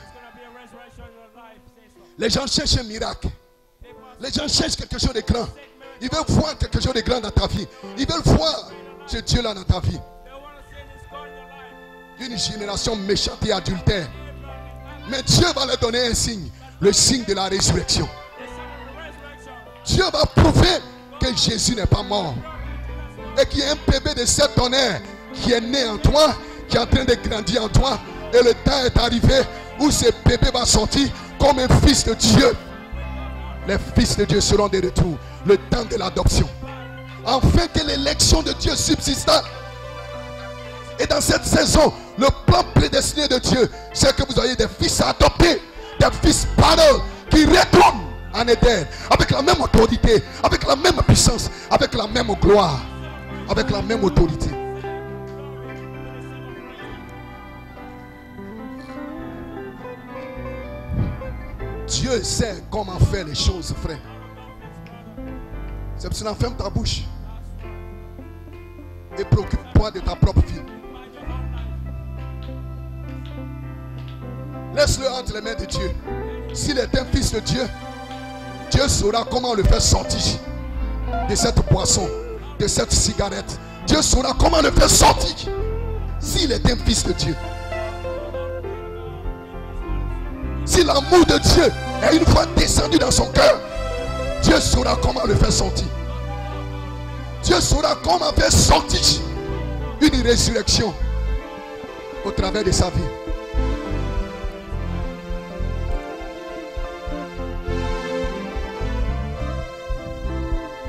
Speaker 2: Les gens cherchent un miracle. Les gens cherchent quelque chose de grand. Ils veulent voir quelque chose de grand dans ta vie. Ils veulent voir ce Dieu-là dans ta vie. Une génération méchante et adultère. Mais Dieu va leur donner un signe. Le signe de la résurrection. Dieu va prouver que Jésus n'est pas mort. Et qu'il y a un bébé de 7 tonnerres qui est né en toi, qui est en train de grandir en toi. Et le temps est arrivé où ce bébé va sortir comme un fils de Dieu. Les fils de Dieu seront de retour. Le temps de l'adoption. Afin que l'élection de Dieu subsista. Et dans cette saison, le plan prédestiné de Dieu, c'est que vous ayez des fils adoptés, des fils paroles qui retournent en Éden, avec la même autorité, avec la même puissance, avec la même gloire, avec la même autorité. Dieu sait comment faire les choses, frère. C'est pour cela, ferme ta bouche et préoccupe-toi de ta propre vie. Laisse-le entre les mains de Dieu. S'il est un fils de Dieu, Dieu saura comment le faire sortir de cette boisson, de cette cigarette. Dieu saura comment le faire sortir. S'il est un fils de Dieu. Si l'amour de Dieu est une fois descendu dans son cœur, Dieu saura comment le faire sortir. Dieu saura comment faire sortir une résurrection au travers de sa vie.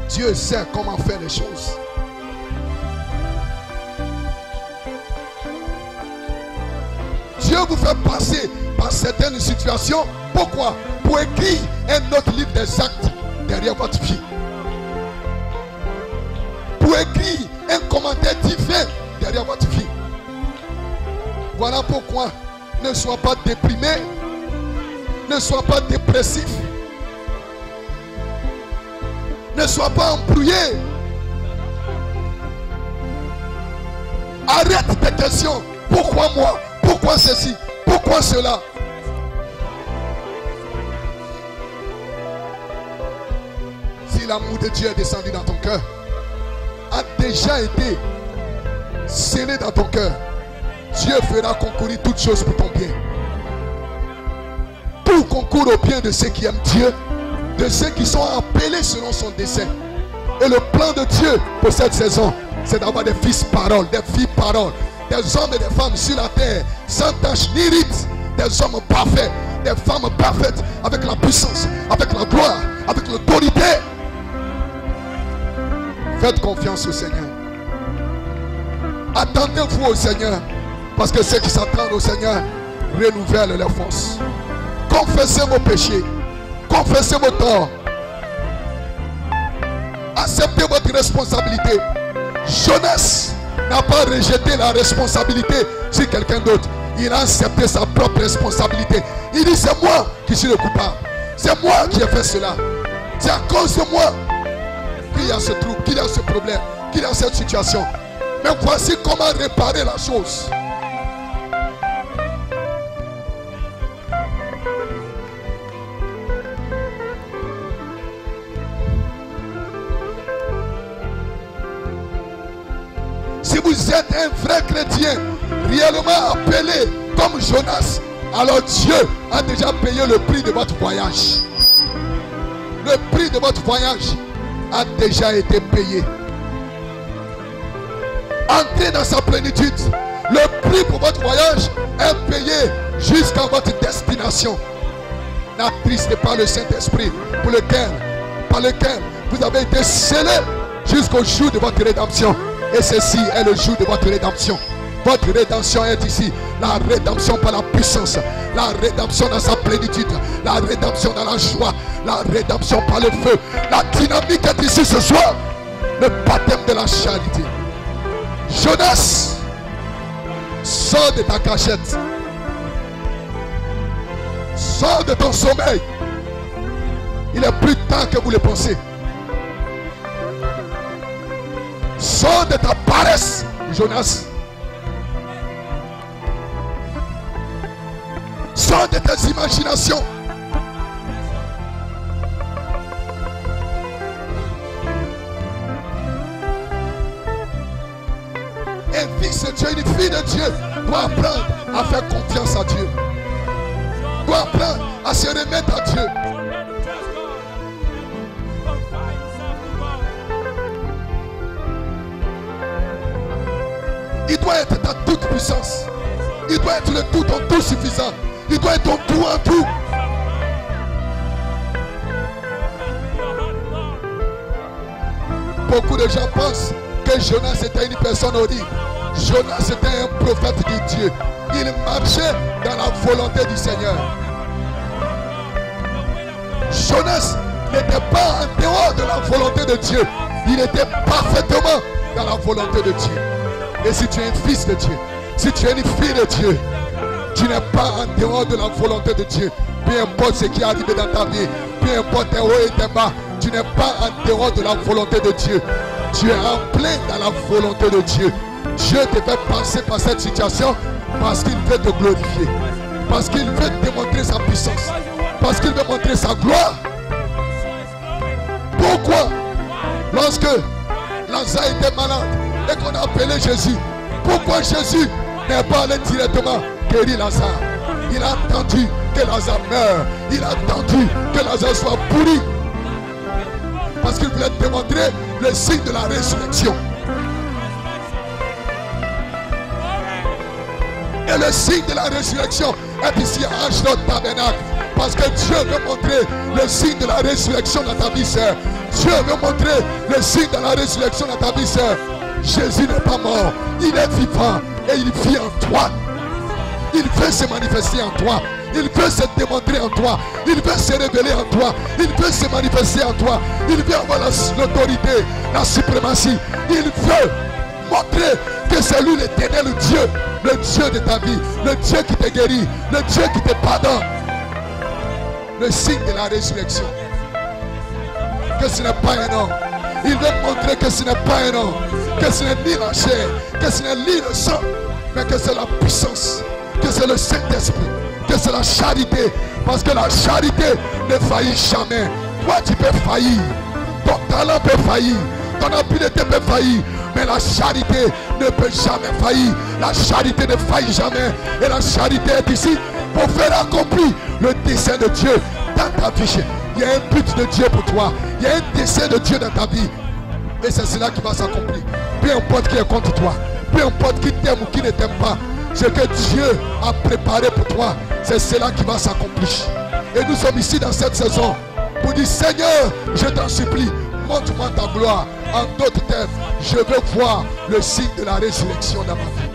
Speaker 2: Dieu sait comment faire les choses. Dieu vous fait passer par certaines situations. Pourquoi? Pour écrire un autre livre des actes derrière votre vie. Pour écrire
Speaker 4: un commentaire divin derrière votre vie. Voilà pourquoi ne sois pas déprimé, ne sois pas dépressif, ne sois pas embrouillé. Arrête tes questions. Pourquoi moi? Pourquoi ceci? Pourquoi cela? Si l'amour de Dieu est descendu dans ton cœur, a déjà été scellé dans ton cœur, Dieu fera concourir toutes choses pour ton bien. Tout concourt au bien de ceux qui aiment Dieu, de ceux qui sont appelés selon son dessein. Et le plan de Dieu pour cette saison, c'est d'avoir des fils paroles, des filles paroles, des hommes et des femmes sur la terre, sans tache ni rite, des hommes parfaits, des femmes parfaites, avec la puissance, avec la gloire, avec l'autorité. Faites confiance au Seigneur. Attendez-vous au Seigneur, parce que ceux qui s'attendent au Seigneur renouvellent leurs forces. Confessez vos péchés, confessez vos torts, acceptez votre responsabilité. Jonas n'a pas rejeté la responsabilité sur quelqu'un d'autre. Il a accepté sa propre responsabilité. Il dit, c'est moi qui suis le coupable. C'est moi qui ai fait cela. C'est à cause de moi qu'il y a ce trouble, qu'il y a ce problème, qu'il y a cette situation. Mais voici comment réparer la chose. Si vous êtes un vrai chrétien, réellement appelé comme Jonas, alors Dieu a déjà payé le prix de votre voyage. Le prix de votre voyage a déjà été payé. Entrez dans sa plénitude. Le prix pour votre voyage est payé jusqu'à votre destination. N'attristez pas le Saint-Esprit par lequel vous avez été scellés jusqu'au jour de votre rédemption. Et ceci est le jour de votre rédemption. Votre rédemption est ici. La rédemption par la puissance. La rédemption dans sa plénitude. La rédemption dans la joie. La rédemption par le feu. La dynamique est ici ce soir. Le baptême de la charité. Jonas, sors de ta cachette. Sors de ton sommeil. Il est plus tard que vous le pensez. Sors de ta paresse, Jonas. Sors de tes imaginations. Un fils de Dieu, une fille de Dieu doit apprendre à faire confiance à Dieu. Doit apprendre à se remettre à Dieu. Il doit être ta toute puissance. Il doit être le tout en tout suffisant. Il doit être ton tout en tout. Beaucoup de gens pensent que Jonas était une personne horrible. Jonas était un prophète de Dieu. Il marchait dans la volonté du Seigneur. Jonas n'était pas en dehors de la volonté de Dieu. Il était parfaitement dans la volonté de Dieu. Et si tu es un fils de Dieu, si tu es une fille de Dieu, tu n'es pas en dehors de la volonté de Dieu. Peu importe ce qui est arrivé dans ta vie, peu importe tes hauts et tes bas, tu n'es pas en dehors de la volonté de Dieu. Tu es en plein dans la volonté de Dieu. Dieu te fait passer par cette situation parce qu'il veut te glorifier. Parce qu'il veut te montrer sa puissance. Parce qu'il veut montrer sa gloire. Pourquoi? Lorsque Lazare était malade et qu'on a appelé Jésus, pourquoi Jésus n'est pas allé directement guérir Lazare? Il a attendu que Lazare meure. Il a attendu que Lazare soit pourri. Parce qu'il voulait démontrer le signe de la résurrection. Et le signe de la résurrection est ici à Ashdod Tabernacle. Parce que Dieu veut montrer le signe de la résurrection dans ta vie, sœur. Dieu veut montrer le signe de la résurrection dans ta vie, sœur. Jésus n'est pas mort. Il est vivant et il vit en toi. Il veut se manifester en toi. Il veut se démontrer en toi. Il veut se révéler en toi. Il veut se manifester en toi. Il veut avoir l'autorité, la suprématie. Il veut montrer que c'est lui l'Éternel Dieu, le Dieu de ta vie, le Dieu qui te guérit, le Dieu qui te pardonne. Le signe de la résurrection. Que ce n'est pas un homme. Il veut montrer que ce n'est pas un homme, que ce n'est ni la chair, que ce n'est ni le sang, mais que c'est la puissance, que c'est le Saint-Esprit, que c'est la charité. Parce que la charité ne faillit jamais. Toi tu peux faillir, ton talent peut faillir, ton habileté peut faillir, mais la charité ne peut jamais faillir. La charité ne faillit jamais. Et la charité est ici pour faire accomplir le dessein de Dieu dans ta vie. Il y a un but de Dieu pour toi. Il y a un dessein de Dieu dans ta vie. Et c'est cela qui va s'accomplir. Peu importe qui est contre toi, peu importe qui t'aime ou qui ne t'aime pas, ce que Dieu a préparé pour toi, c'est cela qui va s'accomplir. Et nous sommes ici dans cette saison pour dire, Seigneur, je t'en supplie, montre-moi ta gloire. En d'autres termes, je veux voir le signe de la résurrection dans ma vie.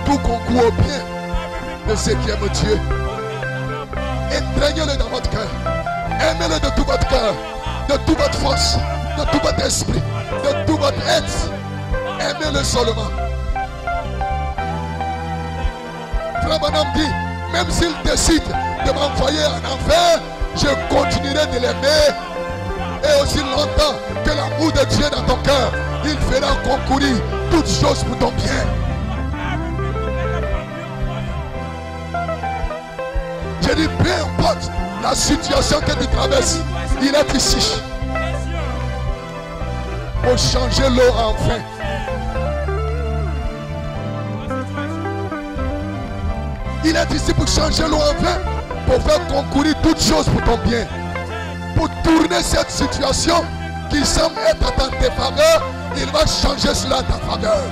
Speaker 4: Tout concourt au bien de ceux qui aiment Dieu. Étreignez-le dans votre cœur. Aimez-le de tout votre cœur, de toute votre force, de tout votre esprit, de tout votre être. Aimez-le seulement. Frère Branham dit, même s'il décide de m'envoyer en enfer, je continuerai de l'aimer. Et aussi longtemps que l'amour de Dieu dans ton cœur, il fera concourir toutes choses pour ton bien. Je dis, peu importe la situation que tu traverses, il est ici pour changer l'eau en vin. Il est ici pour changer l'eau en vin, pour faire concourir toutes choses pour ton bien. Pour tourner cette situation qui semble être dans tes faveurs, il va changer cela en ta faveur.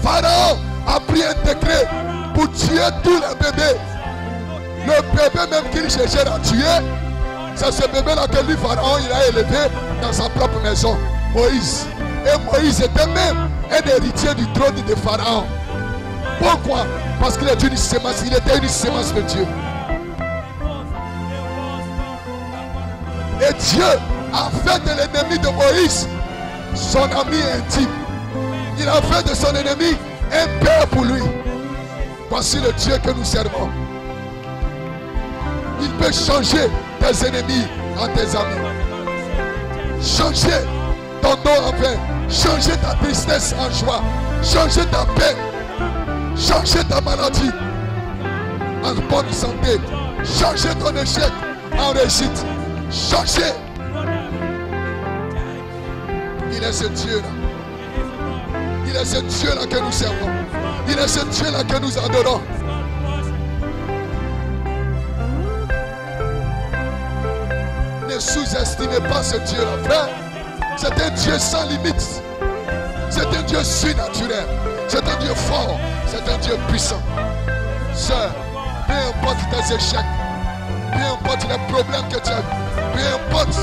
Speaker 4: Pharaon a pris un décret pour tuer tous les bébés. Le bébé même qu'il cherchait à tuer, c'est ce bébé-là que lui, Pharaon, il a élevé dans sa propre maison, Moïse. Et Moïse était même un héritier du trône de Pharaon. Pourquoi? Parce qu'il est une sémence, il était une sémence de Dieu. Et Dieu a fait de l'ennemi de Moïse son ami intime. Il a fait de son ennemi un père pour lui. Voici le Dieu que nous servons. Il peut changer tes ennemis en tes amis. Changer ton dos en paix. Changer ta tristesse en joie. Changer ta peine. Changer ta maladie en bonne santé. Changer ton échec en réussite. Changer. Il est ce Dieu-là. Il est ce Dieu-là que nous servons. Il est ce Dieu-là que nous adorons. Ne sous-estimez pas ce Dieu-là, frère. C'est un Dieu sans limite. C'est un Dieu surnaturel. C'est un Dieu fort. C'est un Dieu puissant. Sœur, peu importe tes échecs, peu importe les problèmes que tu as, peu importe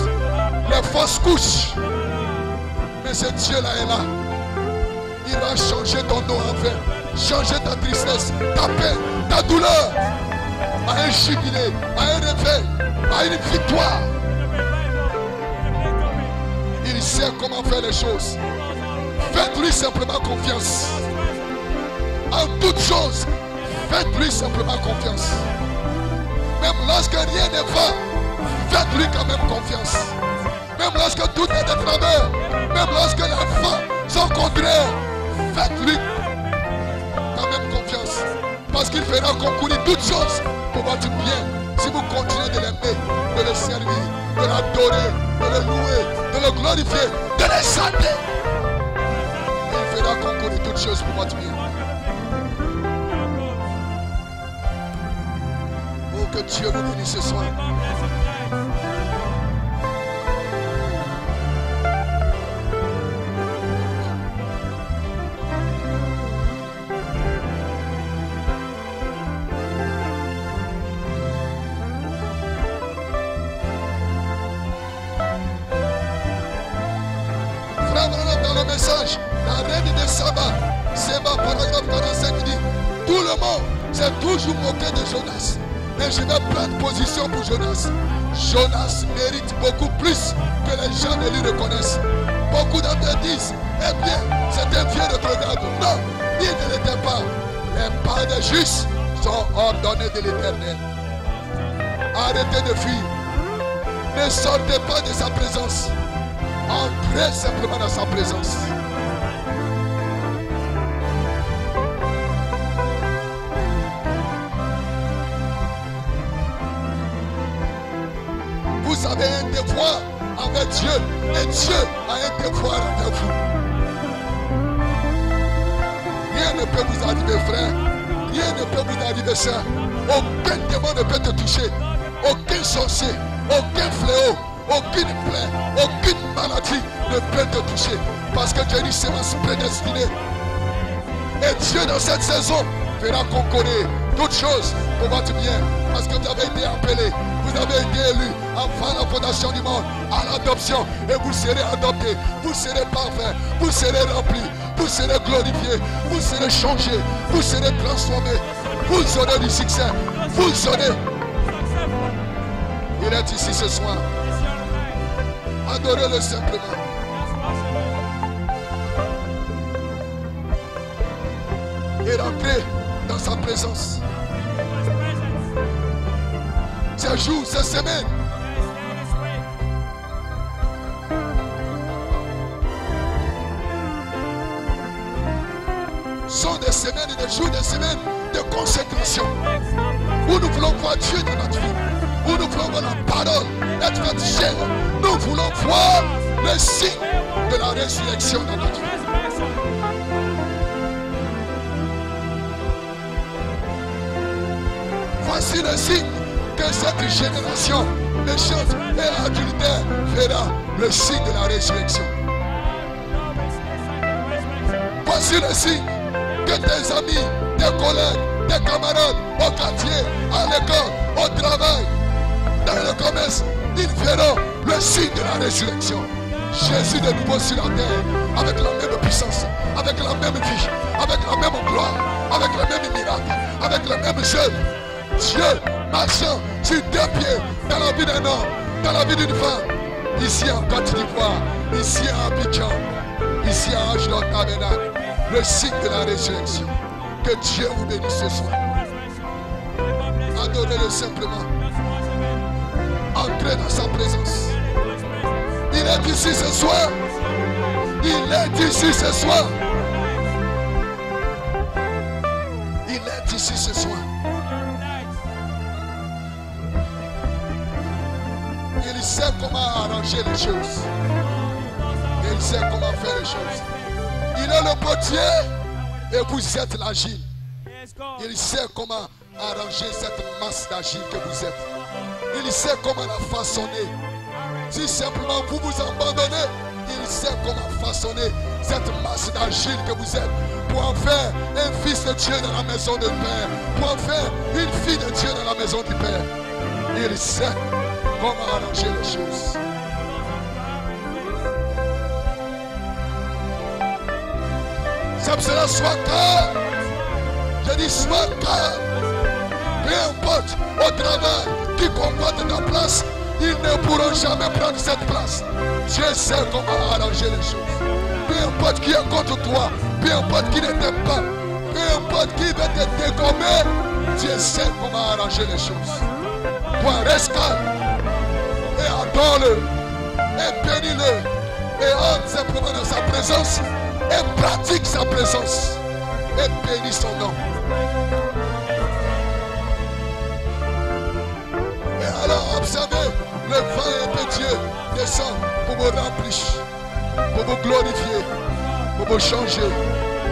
Speaker 4: les fausses couches, mais ce Dieu-là est là. Il va changer ton dos en vin, changer ta tristesse, ta peine, ta douleur, à un jubilé, à un réveil, à une victoire. Il sait comment faire les choses. Faites-lui simplement confiance. En toutes choses, faites-lui simplement confiance. Même lorsque rien ne va, faites-lui quand même confiance. Même lorsque tout est de travers, même lorsque les vents sont contraires, faites-lui quand même confiance. Parce qu'il fera concourir toutes choses pour votre bien. Si vous continuez de l'aimer, de le servir, de l'adorer, de le louer, de le glorifier, de l'exalter, il fera concourir toutes choses pour votre bien. Oh, que Dieu nous bénisse ce soir. Frère, dans le message, la reine de Saba C'est ma paragraphe 45 qui dit, tout le monde s'est toujours moqué de Jonas. Mais je vais prendre position pour Jonas. Jonas mérite beaucoup plus que les gens ne lui reconnaissent. Beaucoup d'entre eux disent, eh bien, c'est un vieux rétrograde. Non, il ne l'était pas. Les pas des justes sont ordonnés de l'Éternel. Arrêtez de fuir. Ne sortez pas de sa présence. Entrez simplement dans sa présence. Vous avez un devoir avec Dieu et Dieu a un devoir avec vous. Rien ne peut vous arriver, frère. Rien ne peut vous arriver, sœur. Aucun démon ne peut te toucher. Aucun sorcier, aucun fléau, aucune plaie, aucune maladie ne peut te toucher. Parce que tu es une semence prédestinée. Et Dieu dans cette saison fera concorder toutes choses pour votre bien. Parce que vous avez été appelé, vous avez été élu avant la fondation du monde à l'adoption. Et vous serez adopté, vous serez parfait, vous serez rempli, vous serez glorifié, vous serez changé, vous serez transformé, vous aurez du succès, vous aurez. Il est ici ce soir. Adorez-le simplement. Et rentrez dans sa présence. Ces jours, ces semaines, sont des semaines et des jours, des semaines de consécration. Où nous voulons voir Dieu dans notre vie. Où nous voulons voir la parole être faite chair. Nous voulons voir le signe de la résurrection dans notre vie. Voici le signe que cette génération méchante et adultère verra, le signe de la résurrection. Voici le signe que tes amis, tes collègues, tes camarades au quartier, à l'école, au travail, dans le commerce, ils verront le signe de la résurrection. Jésus de nouveau sur la terre, avec la même puissance, avec la même vie, avec la même gloire, avec le même miracle, avec le même jeûne. Dieu marchant sur deux pieds dans la vie d'un homme, dans la vie d'une femme, ici en Côte d'Ivoire, ici à Abidjan, ici à Ajdod Tabernacle, le signe de la résurrection. Que Dieu vous bénisse ce soir. Adorez-le simplement. Entrez dans sa présence. Il est ici ce soir. Il est ici ce soir. Il est ici ce soir. Il sait comment arranger les choses. Il sait comment faire les choses. Il est le potier et vous êtes l'argile. Il sait comment arranger cette masse d'argile que vous êtes. Il sait comment la façonner. Si simplement vous vous abandonnez, il sait comment façonner cette masse d'argile que vous êtes pour en faire un fils de Dieu dans la maison du Père, pour en faire une fille de Dieu dans la maison du Père. Il sait comment arranger les choses. Ça cela soit calme. Je dis soit calme. Peu importe au travail qui convoite ta place, ils ne pourront jamais prendre cette place. Dieu sait comment arranger les choses. Peu importe qui est contre toi, peu importe qui ne t'aime pas, peu importe qui va te dégommer, Dieu sait comment arranger les choses. Toi, reste calme et adore-le et bénis-le et entre simplement dans sa présence et pratique sa présence et bénis son nom. Et alors observez, le vent impétueux descend pour vous remplir, pour vous glorifier, pour vous changer,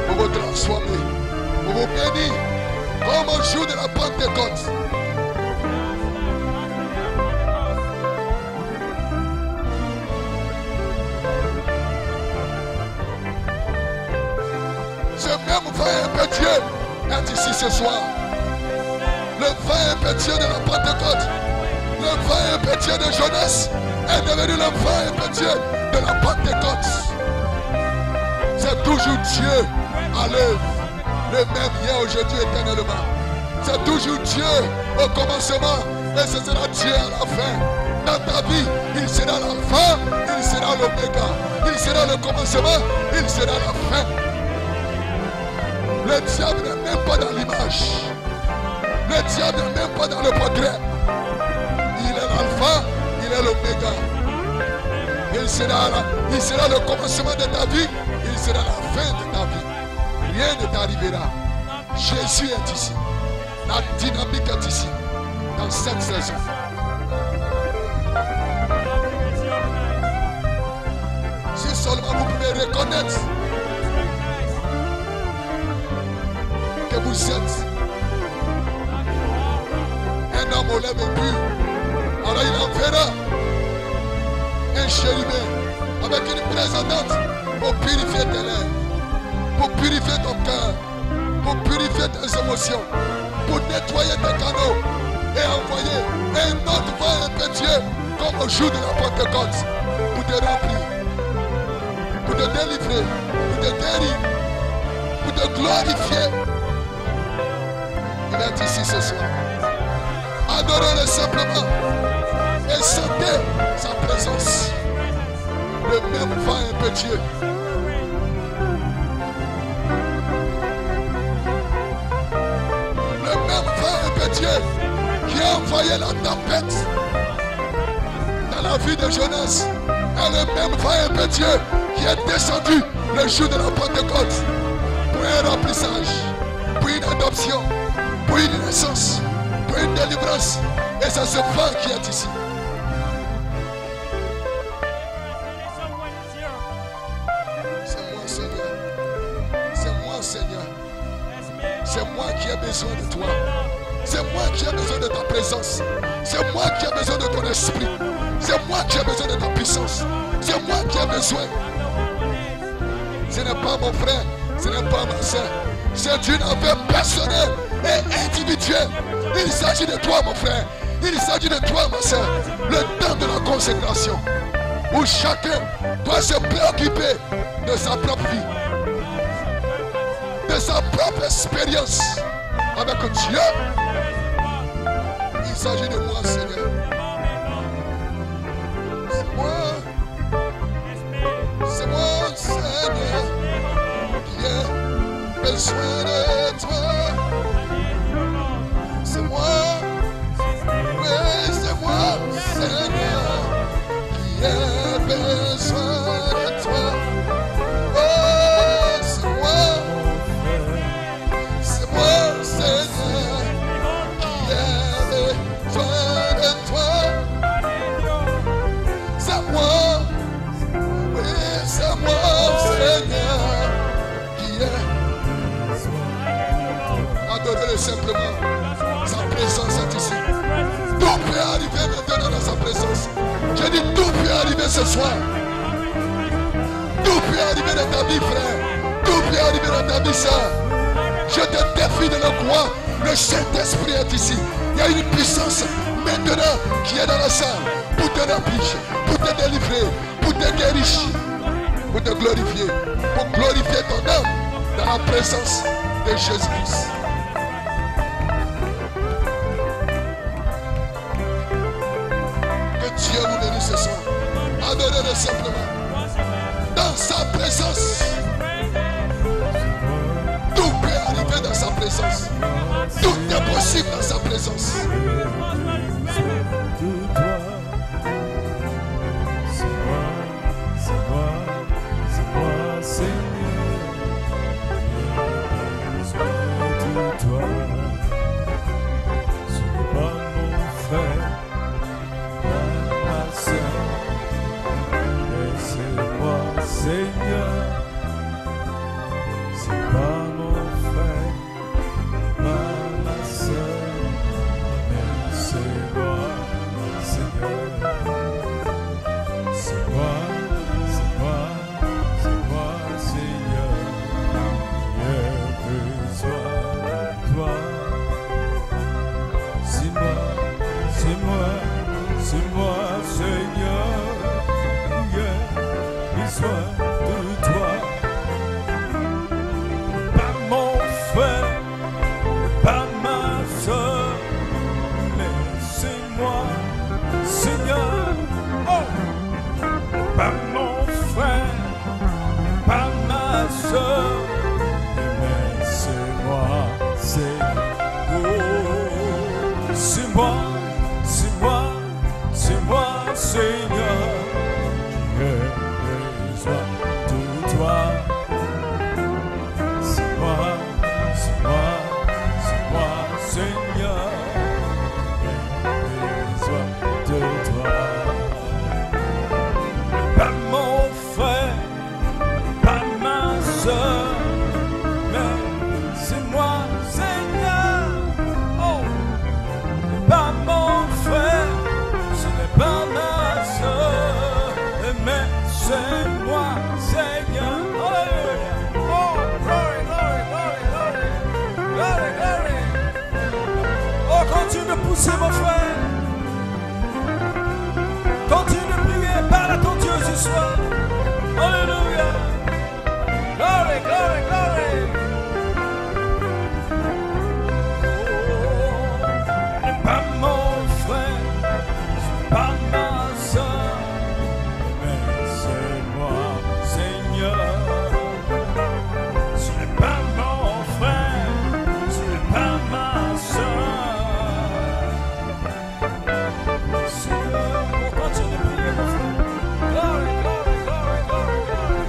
Speaker 4: pour vous transformer, pour vous bénir comme au jour de la Pentecôte. Ce même vent impétueux est ici ce soir. Le vent impétueux de la Pentecôte, le vent impétueux de Jonas est devenu le vent impétueux de la Pentecôte. C'est toujours Dieu Allez, le même hier, aujourd'hui, éternellement. C'est toujours Dieu au commencement et ce sera Dieu à la fin. Dans ta vie, il sera l'alpha, il sera l'oméga, il sera le commencement, il sera la fin. Le diable n'est même pas dans l'image. Le diable n'est même pas dans le progrès. Il est l'alpha, il est l'oméga. Il sera le commencement de ta vie, il sera la fin de ta vie. Rien ne t'arrivera. Jésus est ici. La dynamique est ici. Dans cette saison. Si seulement vous pouvez reconnaître que vous êtes un homme au lèvres pur, alors il enverra un chérubin avec une présentante pour purifier tes lèvres, pour purifier ton cœur, pour purifier tes émotions, pour nettoyer tes canaux et envoyer un autre vent impétueux comme au jour de la Pentecôte pour te remplir, pour te délivrer, pour te guérir, pour te glorifier. Il est ici ce soir. Adorez-le simplement et sentez sa présence. Le même vent impétueux. Le même vent impétueux qui a envoyé la tempête dans la vie de Jonas est le même vent impétueux qui est descendu le jour de la Pentecôte pour un remplissage, pour une adoption, pour une naissance, pour une délivrance. Et c'est ce vent qui est ici. C'est moi, Seigneur. C'est moi, Seigneur. C'est moi qui ai besoin de toi. C'est moi qui ai besoin de ta présence. C'est moi qui ai besoin de ton esprit. C'est moi qui ai besoin de ta puissance. C'est moi qui ai besoin. Ce n'est pas mon frère, ce n'est pas ma soeur. C'est une affaire personnelle et individuelle. Il s'agit de toi, mon frère. Il s'agit de toi, ma soeur. Le temps de la consécration où chacun doit se préoccuper de sa propre vie, de sa propre expérience avec Dieu. Il s'agit de moi, Seigneur. C'est moi, Seigneur, qui ai besoin de toi. C'est moi, oui, c'est moi, Seigneur, qui ai besoin de toi. Oh, c'est moi, Seigneur, qui ai besoin de toi. C'est moi, oui, c'est moi, Seigneur, qui est. Adorez-le simplement. Sa présence est ici. Tout peut arriver maintenant dans sa présence. Je dis tout peut arriver ce soir. Tout peut arriver dans ta vie, frère. Tout peut arriver dans ta vie, soeur. Je te défie de le croire. Le Saint-Esprit est ici. Il y a une puissance maintenant qui est dans la salle pour te remplir, pour te délivrer, pour te guérir, pour te glorifier, pour glorifier ton âme dans la présence de Jésus-Christ. Dieu vous bénisse ce soir. Adorez-le simplement. Dans sa présence. Tout peut arriver dans sa présence. Tout est possible dans sa présence.
Speaker 5: pas mon frère, pas ma soeur, mais c'est moi, c'est moi, c'est moi, c'est moi, Seigneur, qui ai besoin de toi. C'est moi, c'est moi, c'est moi, Seigneur, qui ai besoin de toi. Pas mon frère, pas ma soeur, mais c'est moi, Seigneur. Oh, pas mon frère, ce n'est pas ma soeur, mais c'est moi, Seigneur. Alléluia. Oh, glory, glory, glory, glory, glory, glory. Oh, continue de pousser mon frère. Continue de prier, parle à ton Dieu ce soir. Alléluia. Glory, glory, glory. Oh, pas mon frère, pas ma soeur, mais c'est moi, Seigneur. Ce n'est pas mon frère, ce n'est pas ma soeur. Seigneur, on continue de prier mon frère. Glory, glory, glory, glory, glory.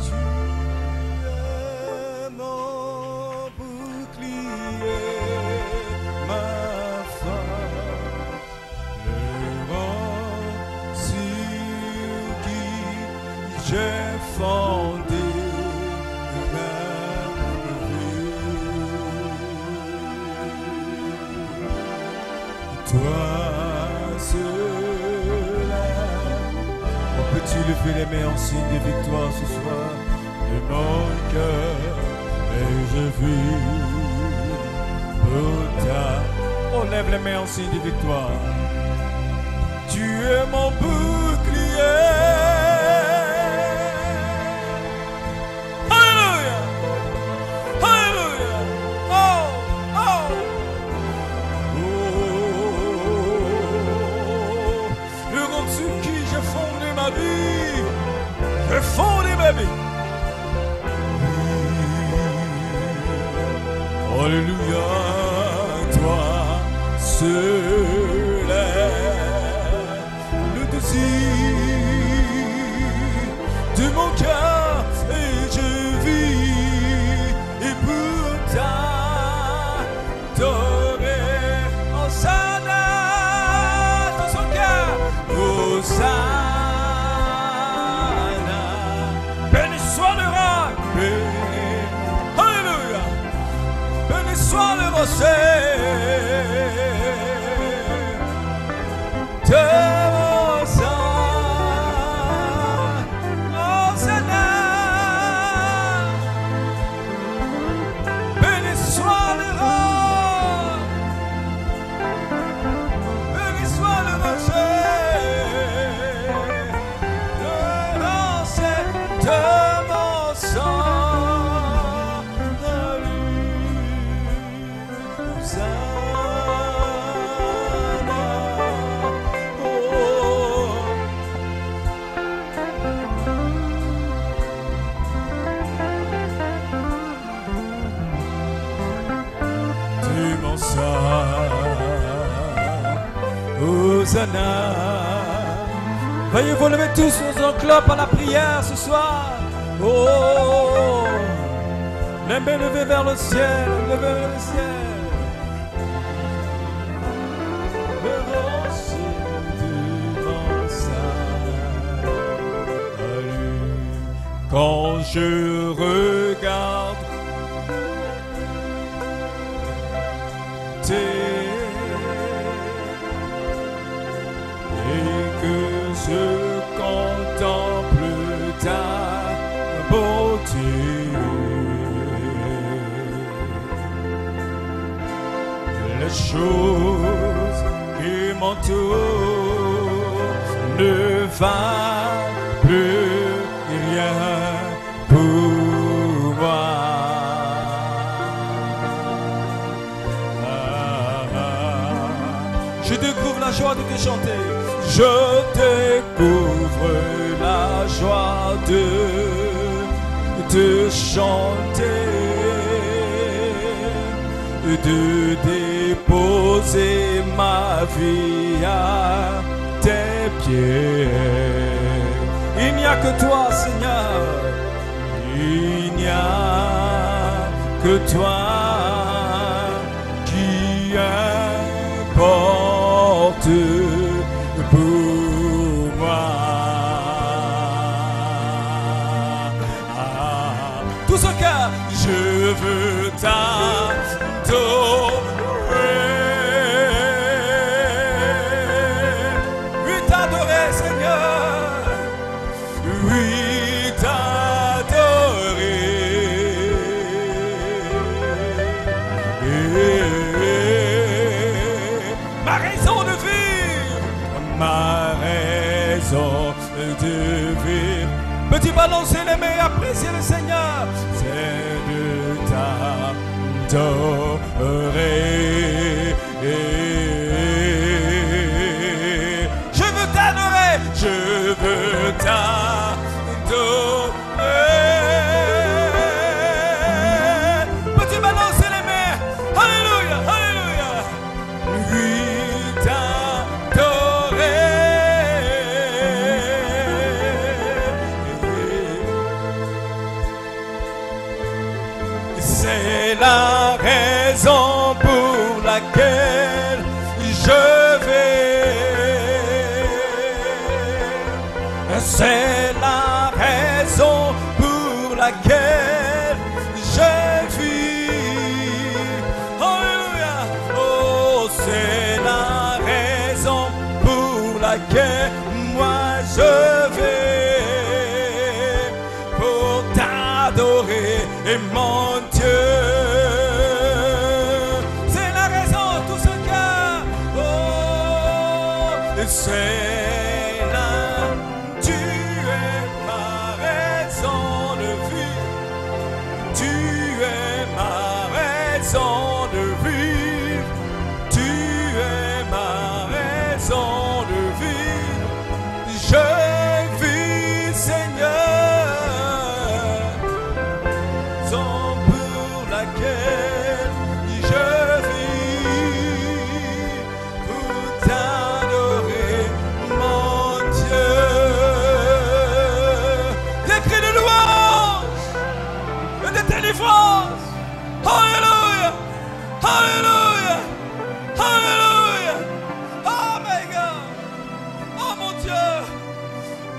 Speaker 5: Tu es mon bouclier, ma force, le rang sur qui j'ai fondé ma vie. Toi seul, peux-tu lever les mains en signe de victoire ce soir de mon cœur et je vis pour ta. Oh, lève les mains en signe de victoire. Tu es mon bouclier. Alléluia. Alléluia. Oh, oh. Oh, le roc sur qui j'ai fondé ma vie. J'ai fondé ma vie. Alléluia, toi seul est le désir de mon cœur et je vis et pour t'adorer. Hosanna dans son cœur. Hosanna, béni soit le roi, béni, alléluia, béni soit le rocher de Hosanna, Hosanna, béni soit le roi, béni soit le rocher de mon sang. Hosanna. Veuillez vous lever tous nos enclopes à la prière ce soir. Oh, les mains levées vers le ciel, levées vers le ciel. Le rocher du mon salut. Quand je regarde et que les choses qui m'entourent ne valent plus rien pour moi. Je découvre la joie de te chanter. Je découvre la joie de te chanter, de déposer ma vie à tes pieds. Il n'y a que toi, Seigneur. Il n'y a que toi qui importe pour moi. Tout ce cœur, je veux t'adorer. Oui, t'adorer, Seigneur. Oui, ma raison de vivre. Peux-tu balancer les mains et apprécier le Seigneur? C'est de t'adorer. Je veux t'adorer. Je veux t'adorer. Peux-tu balancer les mains? Alléluia, alléluia. Oui, c'est la raison pour laquelle je vais. C'est la raison pour laquelle je vis. Alléluia. Oh, c'est la raison pour laquelle moi je vais. Pour t'adorer et mon Dieu. C'est la raison, tout ce cœur. Oh, c'est là. Tu es ma raison de vivre. Tu es ma raison de vivre. Tu es ma raison de vivre. Je vis, Seigneur. Alléluia, alléluia, alléluia. Oh my God, oh mon Dieu,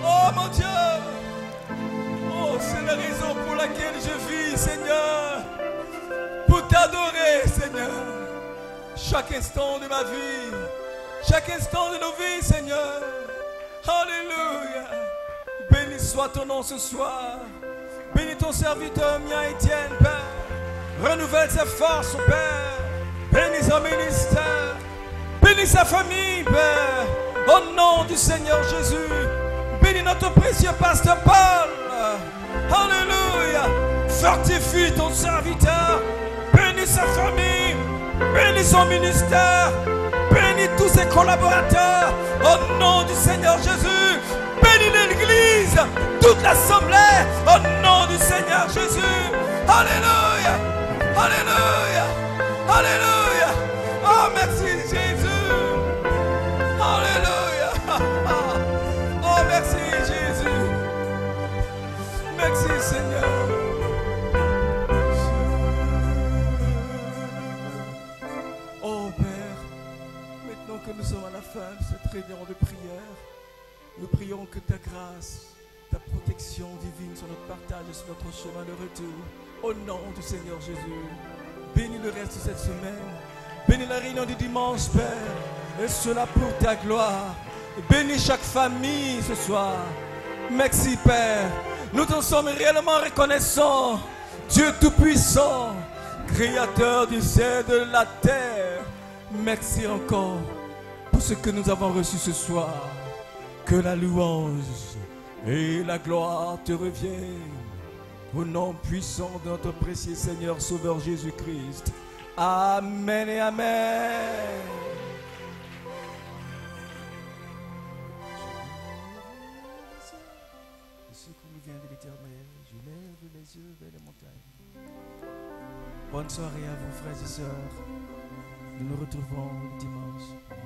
Speaker 5: oh mon Dieu. Oh, c'est la raison pour laquelle je vis, Seigneur, pour t'adorer, Seigneur. Chaque instant de ma vie, chaque instant de nos vies, Seigneur. Alléluia. Béni soit ton nom ce soir. Bénis ton serviteur, mien Étienne, Père. Renouvelle ses forces, Père. Bénis son ministère. Bénis sa famille, Père. Au nom du Seigneur Jésus. Bénis notre précieux pasteur Paul. Alléluia. Fortifie ton serviteur. Bénis sa famille. Bénis son ministère. Bénis tous ses collaborateurs. Au nom du Seigneur Jésus. Bénis l'Église, toute l'assemblée, au nom du Seigneur Jésus. Alléluia, alléluia, alléluia. Oh, merci Jésus. Alléluia. Oh, merci Jésus. Merci Seigneur. Oh Père, maintenant que nous sommes à la fin de cette réunion de prière, nous prions que ta grâce, ta protection divine sur notre partage et sur notre chemin de retour. Au nom du Seigneur Jésus. Bénis le reste de cette semaine. Bénis la réunion du dimanche, Père. Et cela pour ta gloire. Bénis chaque famille ce soir. Merci, Père. Nous t'en sommes réellement reconnaissants. Dieu Tout-Puissant, Créateur du ciel et de la terre.
Speaker 1: Merci encore pour ce que nous avons reçu ce soir. Que la louange et la gloire te reviennent. Au nom puissant de notre précieux Seigneur Sauveur Jésus-Christ. Amen et Amen. Le secours vient de l'Éternel. Je lève les yeux vers les montagnes. Bonne soirée à vous, frères et sœurs. Nous nous retrouvons dimanche.